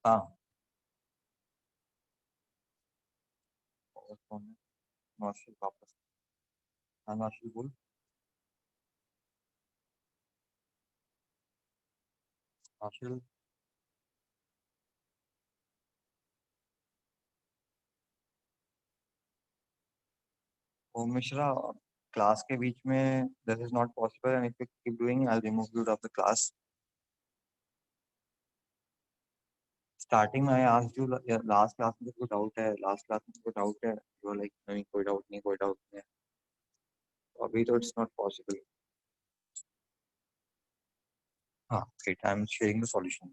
हाँ नौशल वापस, हाँ नौशल बोल। नौशल, ओम मिश्रा, क्लास के बीच में this is not possible and if you keep doing I will remove you out of the class. Starting में I asked you, last class में कोई डाउट है, लास्ट क्लास में कोई डाउट है, यू आर लाइक नहीं कोई डाउट नहीं, कोई डाउट नहीं है। तो अभी तो इट्स नॉट पॉसिबल। हाँ great, I am sharing the solution.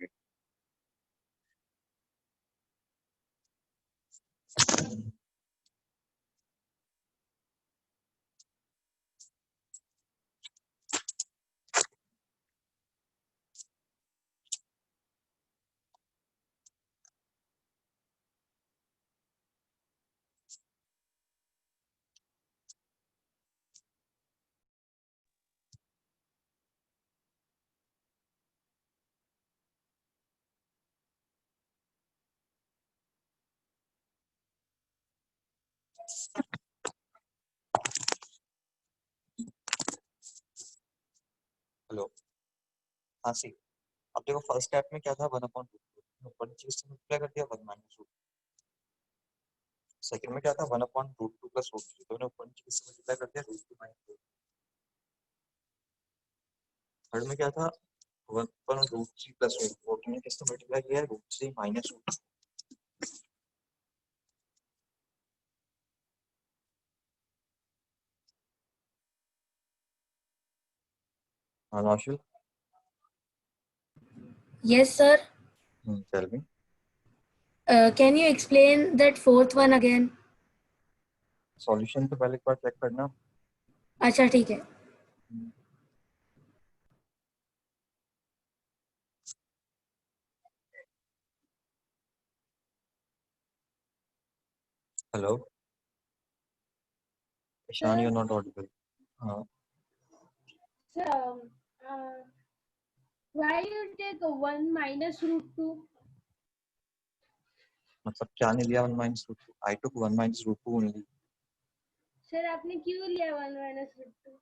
हाँ सी, अब देखो फर्स्ट स्टेप में क्या था 1/√2, ऊपर नीचे से मल्टीप्लाई कर दिया 1 - रूट। सेकंड में क्या था 1/√2 + √3, तो मैंने ऊपर नीचे से मल्टीप्लाई कर दिया √2 - रूट। थर्ड में क्या था 1/√3 + √4, मैंने किससे मल्टीप्लाई किया है √3 - रूट। हाँ Naushil, Yes, sir. Tell me. Can you explain that fourth one again? Solution तो पहले एक बार चेक करना। अच्छा ठीक है। Hello Ishan, you are not audible. हाँ Sir, uh, why you take 1 minus √2? मतलब क्या नहीं लिया 1 - रूट 2? आई टुक 1 - रूट 2 ओनली। सर आपने क्यों लिया 1 minus √2?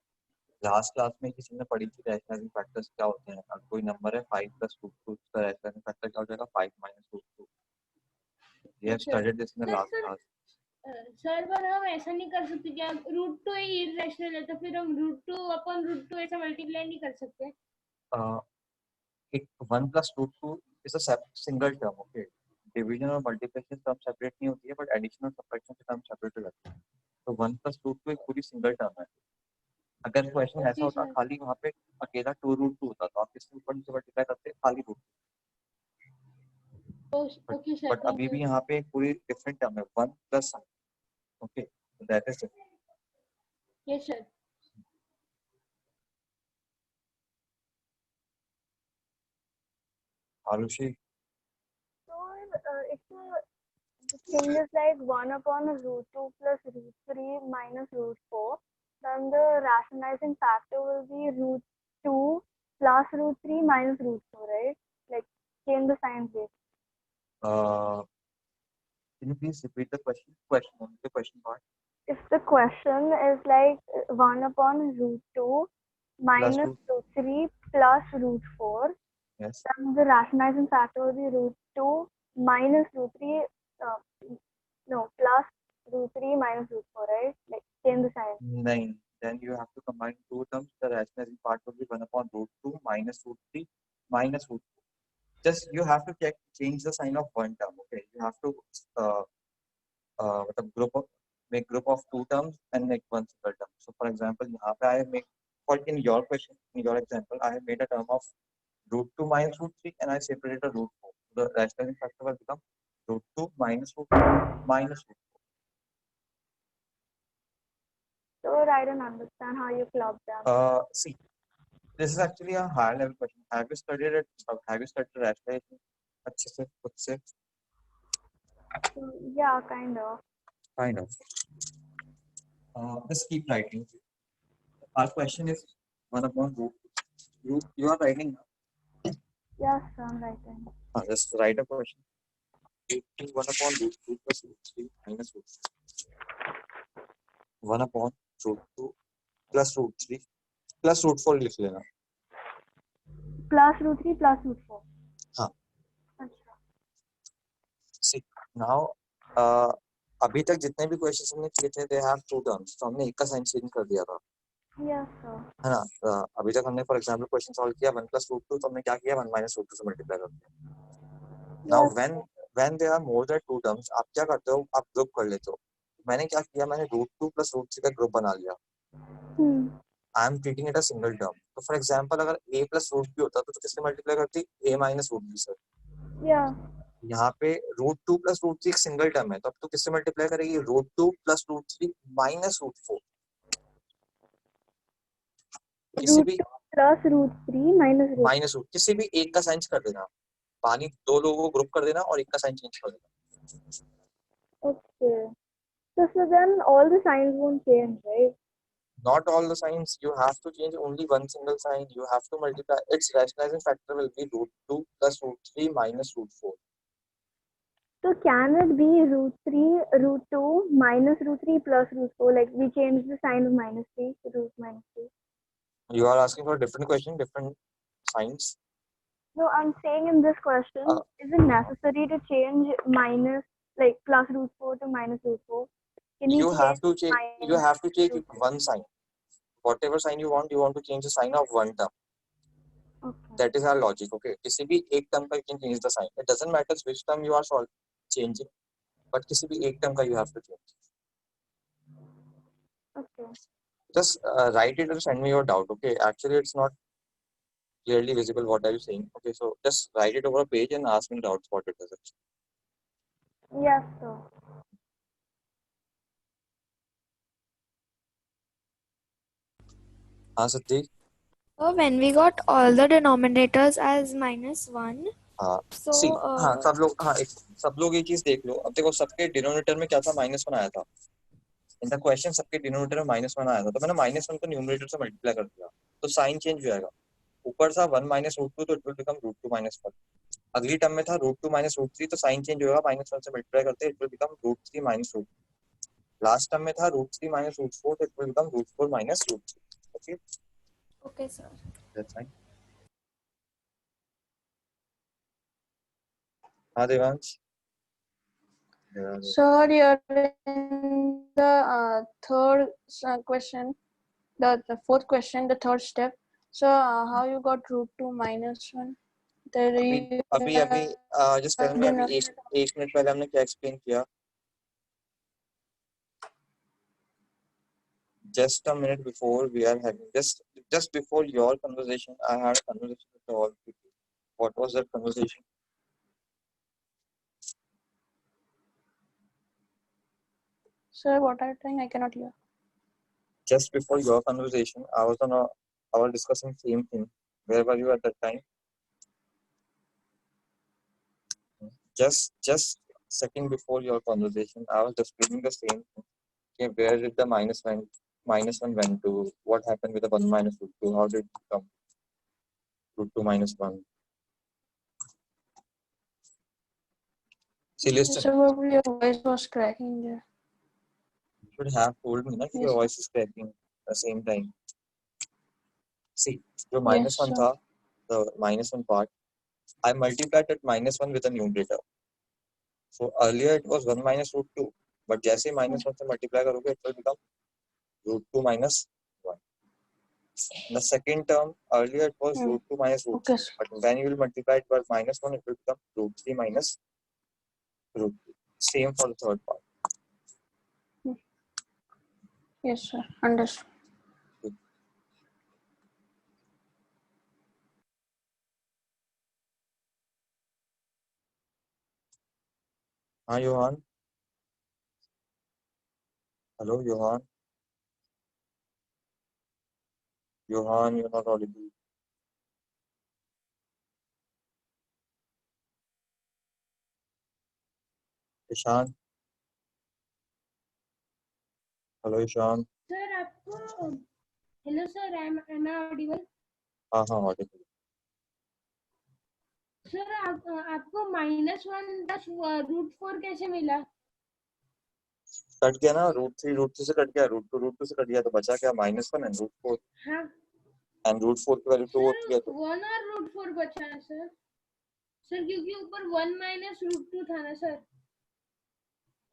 लास्ट क्लास में किसी ने पढ़ी थी रैशनलाइजिंग फैक्टर्स क्या होते हैं। अगर कोई नंबर है 5 + √2, उसका रैशनलाइजिंग फैक्टर क्या हो जाएगा 5 - √2। We have studied this in the last class. Sir पर हम ऐसा नहीं कर सकते क्या √2 ही इरेशनल है तो फिर हम √2/√2 ऐसा मल्टीप्लाई नहीं कर सकते? एक 1 + √2 is a single term, okay. Division और मल्टीप्लिकेशन टर्म सेपरेट नहीं होती है, बट एडिशन और सब्ट्रैक्शन के टर्म सेपरेट हो जाते हैं। तो 1 + √2 एक पूरी सिंगल टर्म है। अगर क्वेश्चन ऐसा होता खाली वहाँ पे अकेला 2√2 होता तो आप किसके ऊपर नीचे मल्टीप्लाई करते खाली रूट। ओके सर, बट अभी भी यहाँ पे एक पूरी डिफरेंट टर्म है 1 + sine, okay, that is it. Yes sir. Arushi, So the thing is like 1/√2 plus √3 minus √4. Then the rationalizing factor will be √2 plus √3 minus √4, right? Like change the sign base. can you please repeat the question, the question part? If the question is like 1/√2 minus √3 plus √4, yes, then the rationalizing factor will be √2 minus √3 plus √3 minus √4, right? Like change the sign. नहीं, then you have to combine two terms. The rationalizing part will be 1/√2 minus √3 minus √4. Just you have to change the sign of one term, okay? You have to make group of two terms and make one single term. So for example, यहाँ पे I have made, for in your question, in your example, I have made a term of √2 minus √3 and I separated a √4. The rationalizing factor will become √2 minus √4 minus √4. So I don't understand how you club them. See, this is actually a higher level question. Have you studied it? Have you studied rationalization? अच्छे से खुद से? Yeah, kind of. Kind of. Just keep writing. Our question is 1/√2. You are writing. Yes, I'm writing. Just write a question. 1/√2 plus √3 minus √4. 1/√2 plus √3 plus √4 लिख लेना. Plus √3 plus √4. हाँ. अच्छा. See, now अभी तक जितने भी क्वेश्चंस हमने किए थे they have two terms, तो हमने एक का साइन चेंज कर दिया था. Yes, sir. है ना. अभी तक हमने फॉर एग्जांपल क्वेश्चन सॉल्व किया 1 + √2, तो हमने क्या किया 1 - √2 से मल्टीप्लाई कर दिया. Now when there are more than two terms, आप क्या करते हो, आप ग्रुप कर लेते हो. मैंने क्या किया, मैंने √2 plus √3 का ग्रुप बना लिया. I am treating it a single term. तो फॉर एग्जांपल अगर a plus √b होता तो किससे मल्टीप्लाई करती, a minus √b से. यहाँ पे √2 plus √3 एक सिंगल टर्म है, तो अब तो किससे मल्टीप्लाई करेगी √2 plus √3 minus √4. किसी भी plus √3 minus किसी भी एक का साइन कर देना. पानी दो लोगों को ग्रुप कर देना और एक का साइन चेंज कर देना. Okay. So then all the signs won't change, right? Not all the signs. You have to change only one single sign. You have to multiply. Its rationalizing factor will be √2 plus √3 minus √4. So can it be √2 minus √3 plus √4? Like we change the sign of -3 to √-3. You are asking for a different question, different signs. No, I'm saying in this question, is it necessary to change minus, like plus root 4 to minus root 4? Can You we have change to change. You minus have to take root 3? one sign. Whatever sign you want to change the sign of one term. Okay. That is our logic. Okay. किसी भी एक term का you can change the sign. It doesn't matter which term you are changing, but किसी भी एक term का you have to change. Okay. Just write it and send me your doubt. Okay. Actually, it's not clearly visible. What are you saying? Okay. So just write it over a page and ask me doubts what it is. Yes, sir. हाँ Satti. So when we got all the denominators as -1, हाँ. so See, हाँ सब लोग ये चीज देख लो. अब देखो सबके डिनोमिनेटर में क्या था, -1 आया था. इन द क्वेश्चन सबके डिनोमिनेटर में -1 आया था, तो मैंने -1 को न्यूमरेटर से मल्टीप्लाई कर दिया, तो साइन चेंज हो जाएगा. ऊपर था 1 - √2, तो इट विल बिकम √2 - 1. अगली टर्म में था √2 - √3, तो साइन चेंज होगा, -1 से मल्टीप्लाई करते it will become √3 - √2. Last term में था √3 - √4, तो it will become √4 - √3. Okay. okay, sir. That's fine. हाँ Devansh. Sir, you're in the third question, the fourth question, the third step. So, how you got √2 - 1? अभी just tell me, अभी एक minute पहले हमने क्या एक्सप्लेन किया? Just a minute before we are having just before your conversation, I had a conversation with all people. What was that conversation? Sir, what are you saying? I cannot hear. Just before your conversation, I was discussing same thing. Where were you at that time? Just second before your conversation, I was explaining the same thing. Okay, where did the -1 went to? What happened with the 1 - √2? How did it become √2 - 1? See, listen. Sir, probably your voice was cracking there. You should have told me that Yes, your sir. voice is cracking at the same time. See, your Yes, -1 sir. tha, the -1 part, I multiplied that -1 with a numerator. So earlier it was 1 - √2, but जैसे -1 से multiply करोगे, it will become √2 - 1. The second term, earlier it was √2 - √3, Okay, sir. but when you will multiply it by -1, it will become √3 - √2. Same for the third part. Yes, sir. Understood. हाँ Johan. Hello Johan. Johan, you're not audible. Ishan. Hello Ishan. Sir आपको hello sir am I audible? हाँ audible. Sir आपको -1 + √4 कैसे मिला? Cut गया ना, √3 से cut गया, √2 से कट गया, तो बचा क्या? -1 एंड √4. हाँ एंड √4 की वैल्यू 2 होती है, सर तो 1 और √4 बचा है सर क्योंकि ऊपर 1 - √2 था ना सर.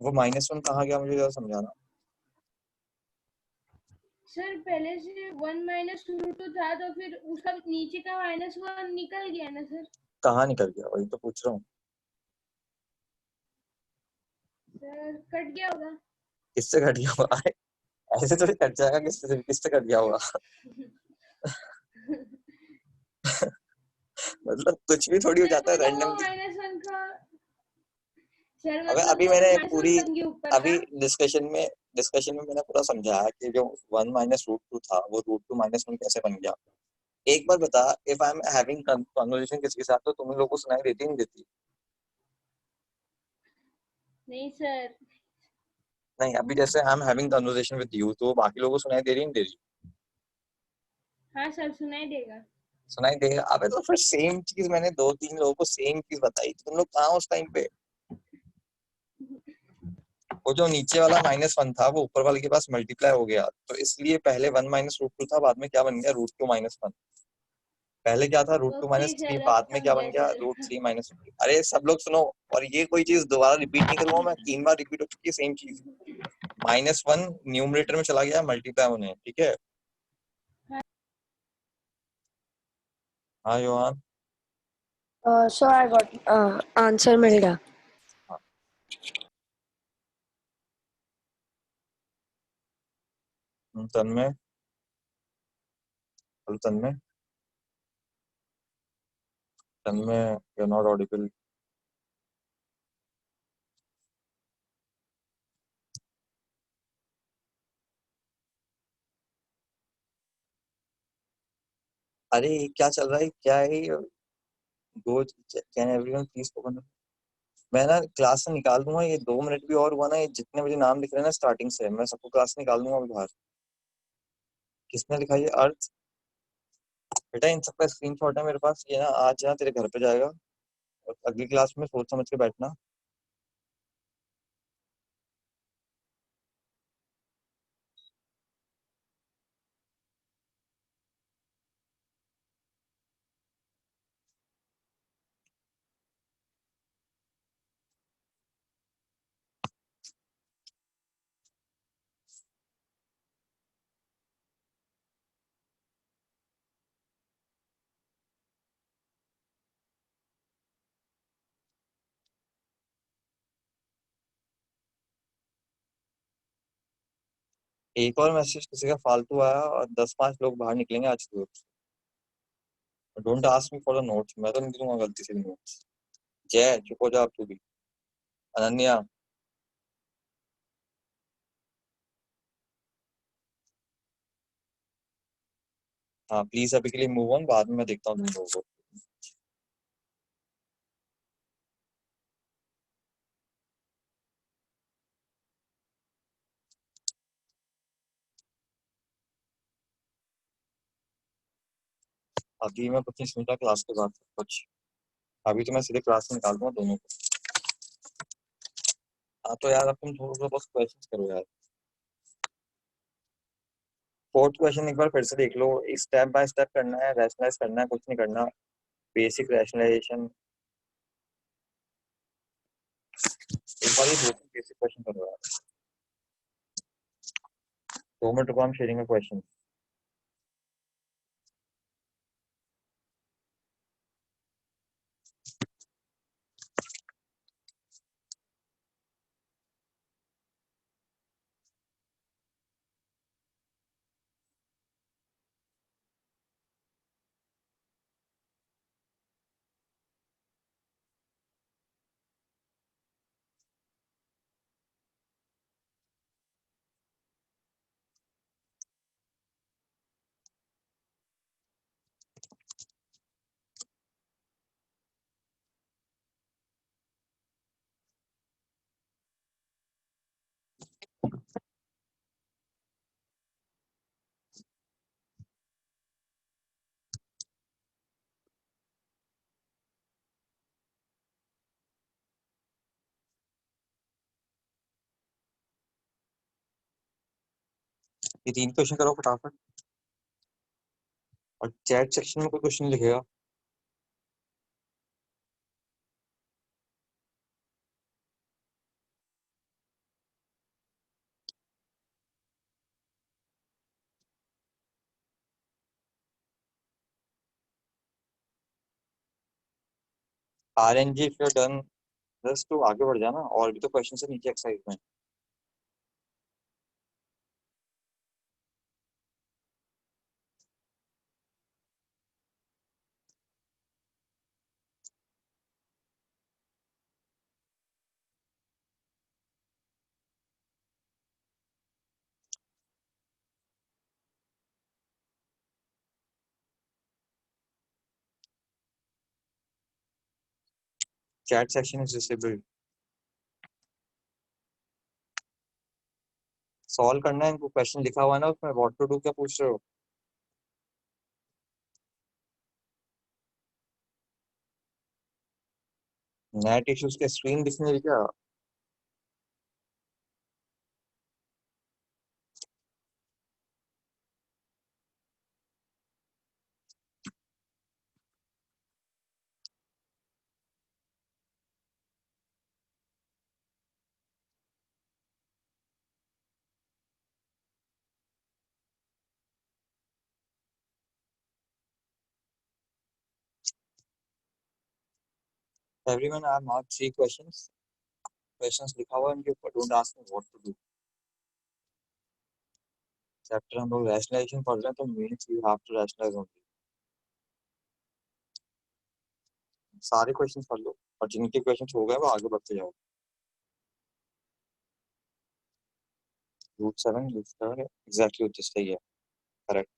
वो -1 कहाँ गया, मुझे जरा समझाना. सर पहले से 1 - √2 था, तो फिर उसका नीचे का -1 निकल गया ना सर. कहाँ निकल गया, वही तो पूछ रहा हूँ. सर कट गया होगा. किससे कट गया होगा? ऐसे थोड़ी कट जाएगा, किससे कट गया होगा? मतलब कुछ भी थोड़ी हो जाता है रैंडम. -1 का सर अबे मतलब अभी मैंने पूरी अभी डिस्कशन में मैंने पूरा समझाया कि जो 1 - √2 था, वो √2 - 1 कैसे बन गया. एक बार बता, if I am having conversation किसी के साथ, तो तुम लोगों को सुनाई देती नहीं देती? नहीं सर. नहीं, अभी जैसे I am having conversation with you, तो बाकी लोगों को सुनाई दे रही नहीं दे रही? हाँ सर सुनाई देगा. सुनाई देगा. अबे तो फिर सेम चीज मैंने 2-3 लोगों को सेम चीज बताई, तुम लोग कहाँ उस टाइम पे? वो जो नीचे वाला -1 था, वो ऊपर वाले के पास मल्टीप्लाई हो गया, तो इसलिए पहले 1 - √2 था, बाद में क्या बन गया? √2 - 1. पहले क्या था रूट टू माइनस थ्री, बाद में क्या बन गया रूट थ्री माइनस टू। अरे सब लोग सुनो, और ये कोई चीज दोबारा रिपीट नहीं करूंगा मैं, 3 बार रिपीट हो चुकी है सेम चीज। -1 न्यूमरेटर में चला गया, मल्टीप्लाई होने, ठीक है। हाँ Yohan. So I got answer मिल गया. Tanmay, hello Tanmay, Tanmay you are not audible. अरे क्या चल रहा है, क्या है ये? दो, कैन एवरीवन प्लीज ओपन। मैं ना क्लास से निकाल दूंगा, ये 2 मिनट भी और हुआ ना, ये जितने मुझे नाम लिख रहे हैं ना स्टार्टिंग से, मैं सबको क्लास से निकाल दूंगा अभी बाहर। किसने लिखा ये अर्थ? बेटा इन सबका स्क्रीनशॉट है मेरे पास, ये ना आज यहाँ तेरे घर पे जाएगा, और अगली क्लास में सोच समझ के बैठना। एक और मैसेज किसी का फालतू आया और 10-5 लोग बाहर निकलेंगे आज के ग्रुप से। Don't ask me for the notes, मैं तो नहीं दूंगा गलती से भी नोट्स। जय चुप हो जा अब तू भी। अनन्या, हाँ प्लीज अभी के लिए मूव ऑन, बाद में मैं देखता हूँ तुम लोगों को। अभी मैं कुछ नहीं सुनता क्लास के बाद कुछ, अभी तो मैं सीधे क्लास से निकाल दूंगा दोनों को। हाँ तो यार अब तुम थोड़ा सा बस क्वेश्चन करो यार। 4th क्वेश्चन एक बार फिर से देख लो, स्टेप बाय स्टेप करना है, रैशनलाइज करना है, कुछ नहीं करना। बेसिक रैशनलाइजेशन एक बार, ये बेसिक क्वेश्चन करो यार। 2 मिनट रुको, हम शेयरिंग क्वेश्चन। ये 3 क्वेश्चन करो फटाफट, और चैट सेक्शन में कोई क्वेश्चन लिखेगा। RNG इफ यू डन, बस तू आगे बढ़ जाना, और भी तो क्वेश्चन है नीचे एक्सरसाइज में। Chat section is disabled. Solve करना है इनको, क्वेश्चन लिखा हुआ है ना उसमें, व्हाट टू डू क्या पूछ रहे हो? नेट इश्यूज के स्क्रीन दिखने क्या? Everyone, I marked 3 questions. Questions लिखा हुआ है इनके ऊपर. Don't ask me what to do. Chapter हम लोग रैशनलाइजेशन पढ़ रहे हैं तो means you have to rationalise only. सारे क्वेश्चंस पढ़ लो और जिनके क्वेश्चंस हो गए वो आगे बढ़ते जाओ. रूट 7 एग्जैक्टली जिस सही है. करेक्ट.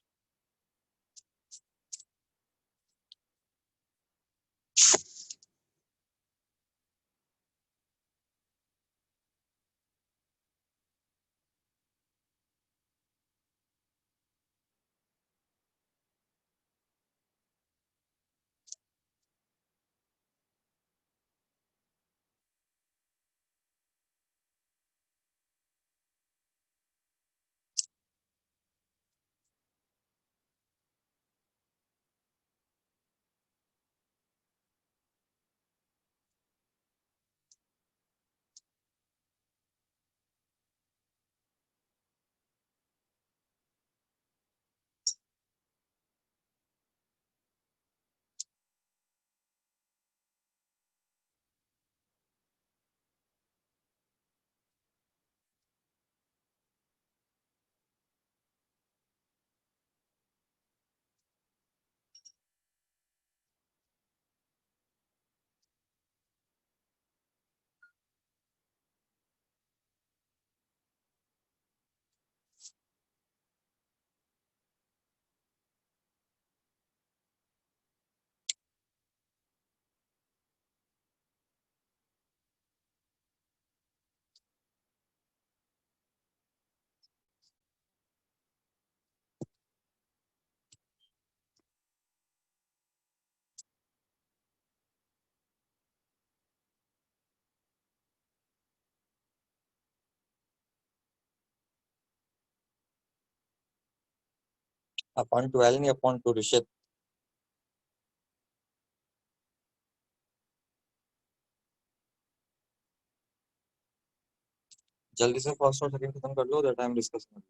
अपॉन 12 नहीं अपॉन 2 ऋषित. जल्दी से फर्स्ट और सेकंड खत्म कर लो. दैट टाइम डिस्कस कर.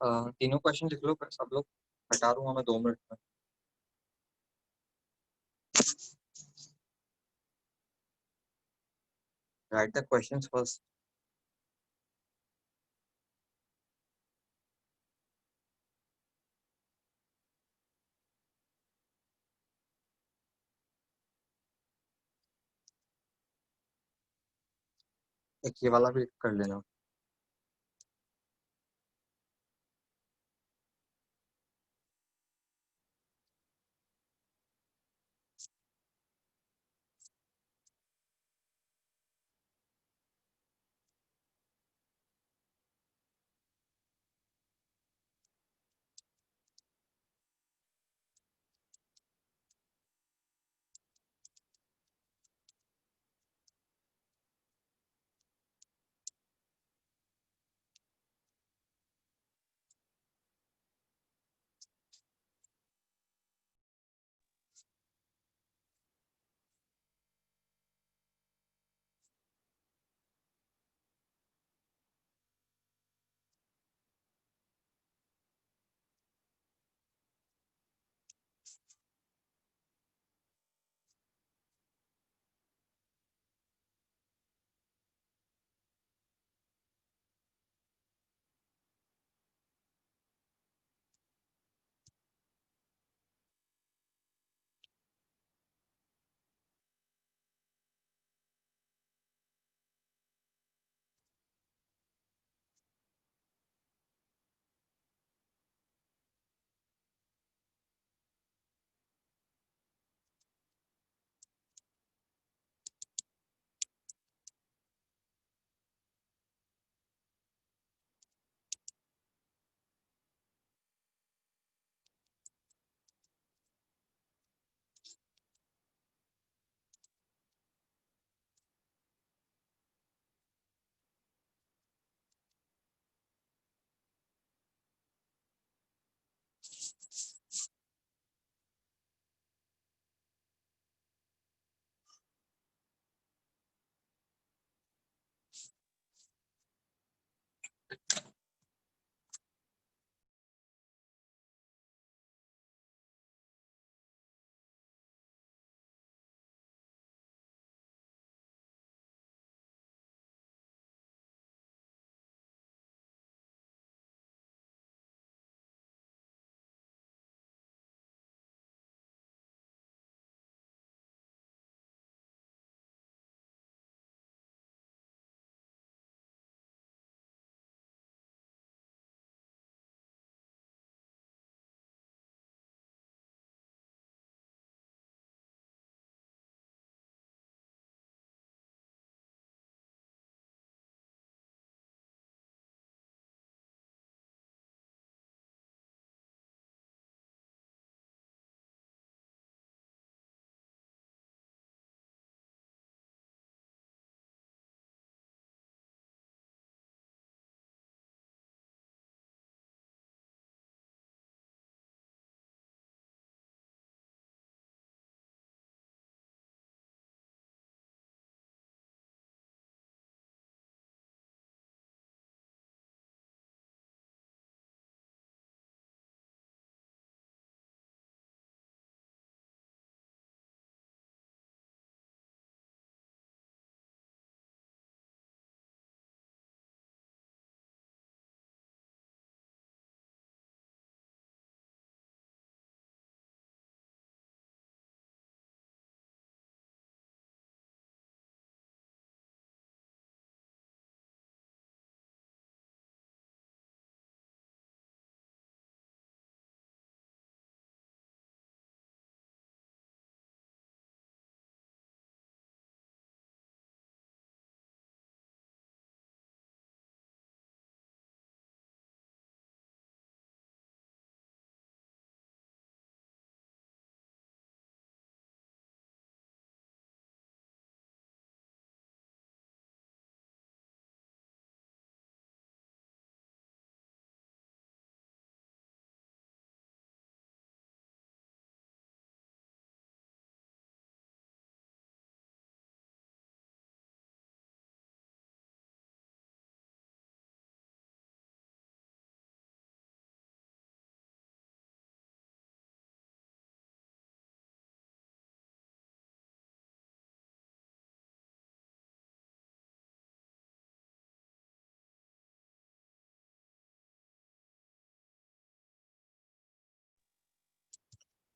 तीनों क्वेश्चन लिख लो सब लोग, हटा दूंगा मैं 2 मिनट में। Right the questions first. एक ये वाला भी कर लेना।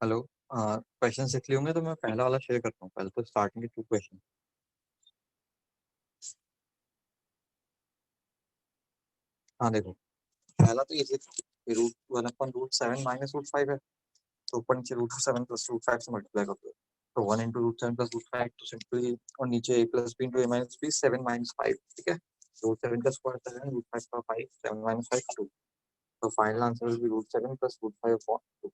हेलो, क्वेश्चन लिख लिए होंगे तो मैं पहला वाला शेयर करता हूँ। पहले तो स्टार्टिंग के 2 क्वेश्चन। हाँ देखो, पहला तो ये रूट 1/√7 माइनस √5 है, तो ऊपर नीचे √7 प्लस √5 से मल्टीप्लाई कर दो, तो 1 into √7 प्लस √5, तो सिंपली, और नीचे a plus b into a minus b 7 minus 5, ठीक है। √7 का स्क्वायर 7, √5 का 5, 7 माइनस 5 2, तो final answer will be √7 plus √5 upon 2।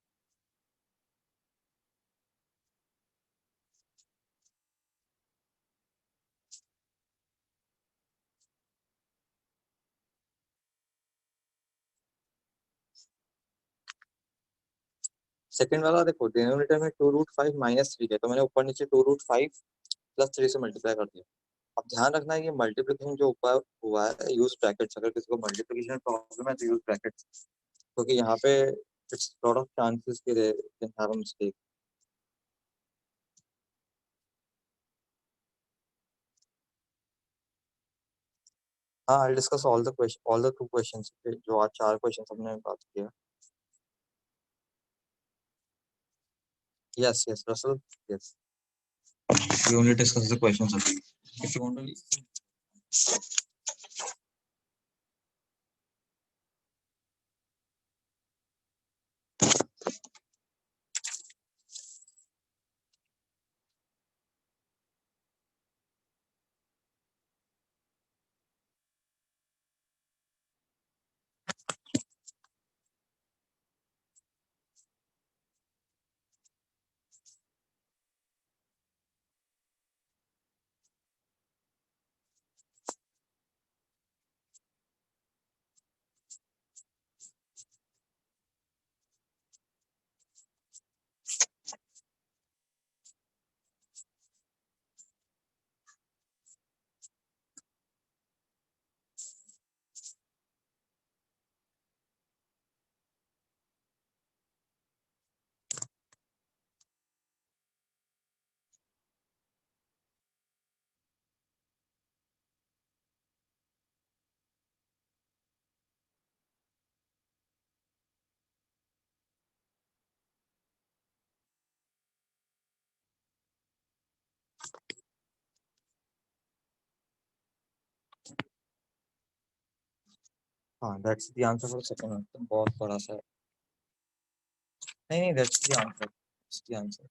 Second वाला देखो, डिनोमिनेटर में 2√5 माइनस 3 है, तो मैंने ऊपर नीचे 2√5 प्लस 3 से मल्टीप्लाई कर दिया। अब ध्यान रखना है, ये मल्टीप्लिकेशन जो ऊपर हुआ है, यूज ब्रैकेट्स। अगर किसी को मल्टीप्लिकेशन प्रॉब्लम है तो यूज ब्रैकेट्स, क्योंकि यहाँ पे इट्स लॉट ऑफ चांसेस के they can have a mistake. हाँ, I discuss all the 2 questions जो आज 4 क्वेश्चंस हमने बात किया। Yes, Russell. Yes. We only discuss the questions only. If you want to leave. हाँ, that's the answer for the second one. तो बहुत बड़ा सा है। नहीं, that's the answer. That's the answer.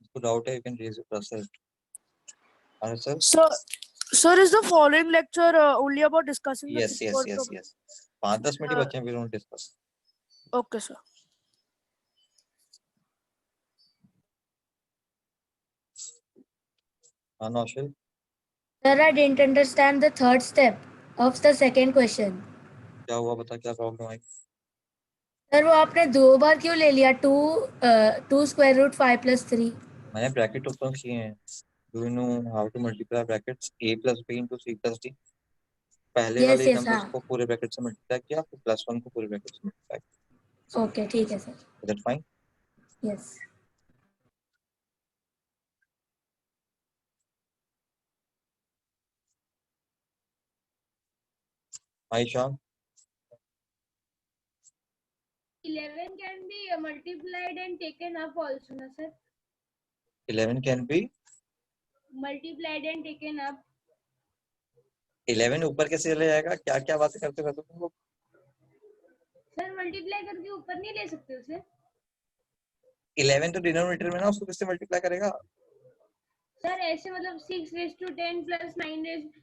If doubt है, you can raise your Russell. Sir? Sir, is the following lecture only about discussing the Yes. 5-10 minute बचे हैं, we don't discuss. Okay, sir. Naushil? Sir, I didn't understand the third step of the second question. क्या हुआ, बता, क्या problem आई? Sir, वो आपने 2 बार क्यों ले लिया? 2 square root 5 plus 3. मैंने ब्रैकेट ओपन किए हैं। Do you know how to multiply brackets? A plus B into C plus D. पहले वाले नंबर्स को पूरे ब्रैकेट से मल्टीप्लाई किया, फिर +1 को पूरे ब्रैकेट से मल्टीप्लाई किया। ओके, ठीक है sir. Is that fine? Yes. Aisha? 11 can be multiplied and taken up also, na sir? 11 can be Multiplied and taken up. 11 ऊपर कैसे चले जाएगा? क्या क्या बातें करते हो तुम लोग? सर, मल्टीप्लाई करके ऊपर नहीं ले सकते उसे? 11 तो डिनोमिनेटर में ना, उसको किससे मल्टीप्लाई करेगा? सर, ऐसे मतलब 6 raised to 10 plus 9 raised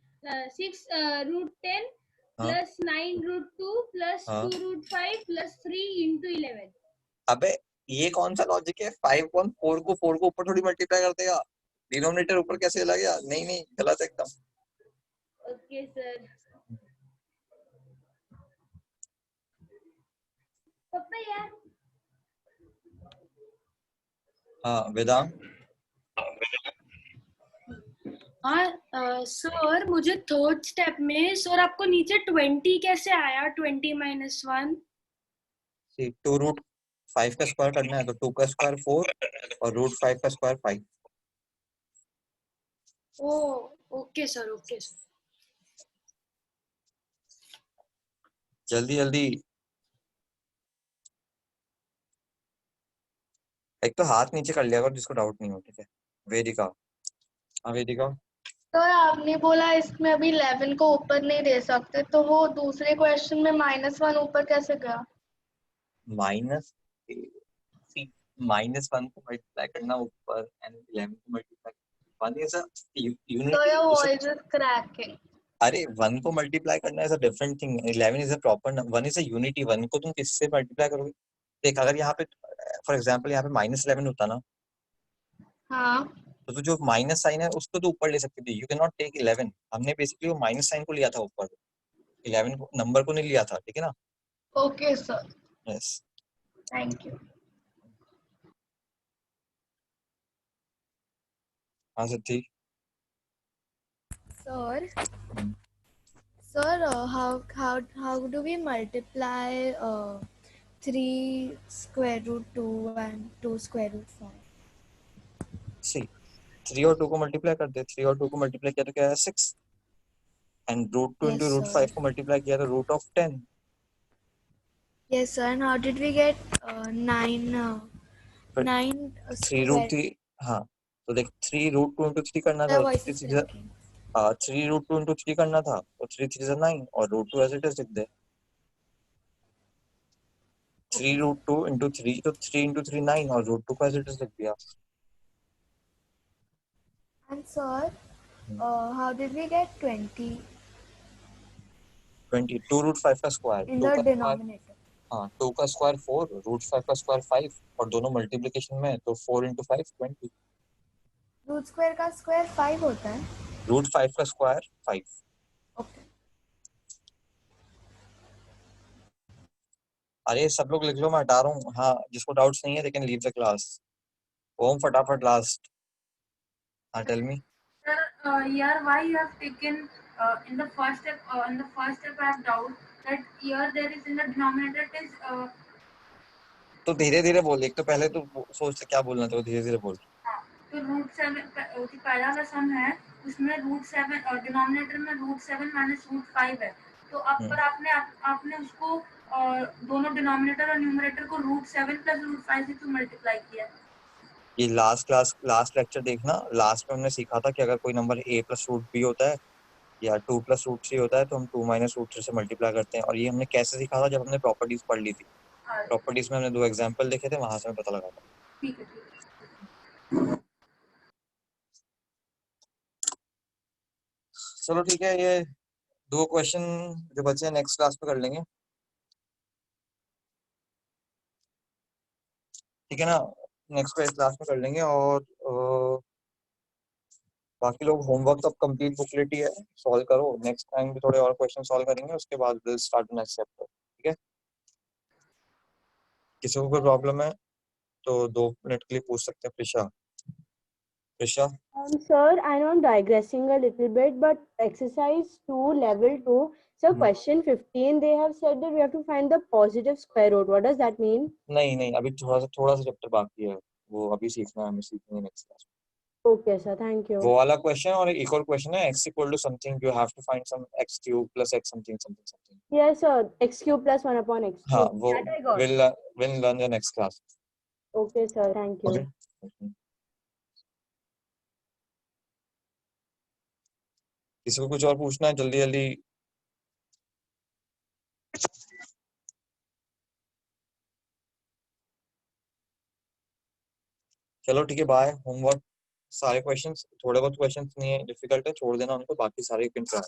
6 root 10 plus 9 root 2 plus 2 root 5 plus 3 into 11. अबे ये कौन सा लॉजिक है? 5.4 को 4 को ऊपर थोड़ी मल्टीप्लाई कर देगा, डिनोमिनेटर ऊपर कैसे चला गया? नहीं, गलत एकदम। Okay sir. पापा यार। हाँ, वेदांत? हाँ सर, मुझे थर्ड स्टेप में सर आपको नीचे 20 कैसे आया? 20 - 1? See, 2 root 5 का स्क्वायर करना है तो 2 का स्क्वायर 4 और रूट 5 का square 5। Okay sir, okay sir. जल्दी जल्दी, एक तो हाथ नीचे कर लिया अगर जिसको डाउट नहीं हो, ठीक है। वेदिका, हाँ वेदिका। तो आपने बोला इसमें अभी 11 को ऊपर नहीं दे सकते, तो वो दूसरे क्वेश्चन में -1 ऊपर कैसे गया? माइनस -1 को मल्टीप्लाई करना ऊपर एंड 11 को multiply, 1 is a So your unity. voice is cracking. अरे 1 को मल्टीप्लाई करना is a different thing, 11 is a proper number, 1 is a unity. 1 को तुम किससे मल्टीप्लाई करोगे? देख अगर यहाँ पे फॉर एग्जांपल यहाँ पे -11 होता ना, हाँ, तो जो माइनस साइन है उसको तो ऊपर ले सकती थी। You can not take 11। हमने बेसिकली वो माइनस साइन को लिया था ऊपर, 11 को नंबर को नहीं लिया था, ठीक है ना। okay sir. Yes, Thank you. हाँ सिद्धि। Sir, how do we multiply 3 square root 2 and 2 square root 5? सी 3 और 2 को मल्टीप्लाई कर दे, 3 और 2 को मल्टीप्लाई किया तो क्या है 6, and root 2 into Yes, root sir. 5 को मल्टीप्लाई किया तो root of 10। Yes, sir. And how did we get 9 फिर 9 3 रूट square? 3, हाँ तो देख 3 रूट 2 इंटू 3 करना था, The तो voice 3 is 3 cracking. 3 root 2 into 3 करना था, तो 3 3 से 9 और रूट 2 एज इट इज लिख दे। 3 रूट 2 इंटू 3 तो 3 इंटू 3 9 और रूट 2 को एज इट इज लिख दिया। And sir, how did we get 20 20 2 root 5 का स्क्वायर, in 2 the का स्क्वायर, denominator? हाँ 2 का स्क्वायर 4, रूट 5 का स्क्वायर 5 और दोनों मल्टीप्लिकेशन में, तो 4 इंटू 5 20। Root square का square 5 होता है? रूट 5 का स्क्वायर 5। Okay. अरे सब लोग लिख लो, मैं हटा रहा हूँ। हाँ जिसको डाउट्स नहीं है लेकिन लीव द क्लास। ओम फटाफट लास्ट, हाँ tell me. Sir, here why you have taken in the first step? In the first step, I have doubt that here there is in the denominator it is तो धीरे धीरे बोल, एक तो पहले तो सोच क्या बोलना था, धीरे धीरे बोल। तो √7 जो पहला वाला सम है उसमें √7 डिनोमिनेटर में √7 माइनस √5 है, तो अब पर आपने उसको दोनों डिनोमिनेटर और न्यूमरेटर को √7 प्लस √5 से क्यों मल्टीप्लाई किया? ये लास्ट लेक्चर देखना, लास्ट में हमने सीखा था कि अगर कोई number a plus root b होता है या 2 प्लस रूट 3 होता है तो हम 2 माइनस रूट 3 से मल्टीप्लाई करते हैं। और ये हमने कैसे सीखा था, जब हमने प्रॉपर्टीज पढ़ ली थी। प्रॉपर्टीज में हमने 2 एग्जांपल देखे थे, वहां से हमें पता लगा था। ठीक है। चलो ठीक है, ये 2 क्वेश्चन जो बचे हैं नेक्स्ट क्लास में कर लेंगे, ठीक है ना। नेक्स्ट क्लास में कर लेंगे। और बाकी लोग होमवर्क तो कंप्लीट बुकलेट ही है, सॉल्व करो। नेक्स्ट टाइम भी थोड़े और क्वेश्चन सॉल्व करेंगे, उसके बाद विल स्टार्ट नेक्स्ट चैप्टर, ठीक है। किसी को कोई प्रॉब्लम है तो 2 मिनट के लिए पूछ सकते हैं। Prisha Sir, I know I'm digressing a little bit, but exercise 2, level 2, so question 15, they have said that we have to find the positive square root. What does that mean? नहीं, अभी थोड़ा सा चैप्टर बाकी है, वो अभी सीखना है, हमें सीखेंगे next class. Okay, sir, thank you. वो वाला क्वेश्चन और एक और क्वेश्चन है, x equal to something, you have to find sum x cube plus x something. Yes, sir, x cube plus 1 upon x cube. हाँ वो That I got. we'll learn the next class. Okay, sir, thank you. Okay. किसी को कुछ और पूछना है जल्दी जल्दी? चलो ठीक है, बाय। होमवर्क सारे क्वेश्चंस, थोड़े बहुत क्वेश्चंस नहीं है डिफिकल्ट है, छोड़ देना उनको, बाकी सारे यू कैन ट्राई।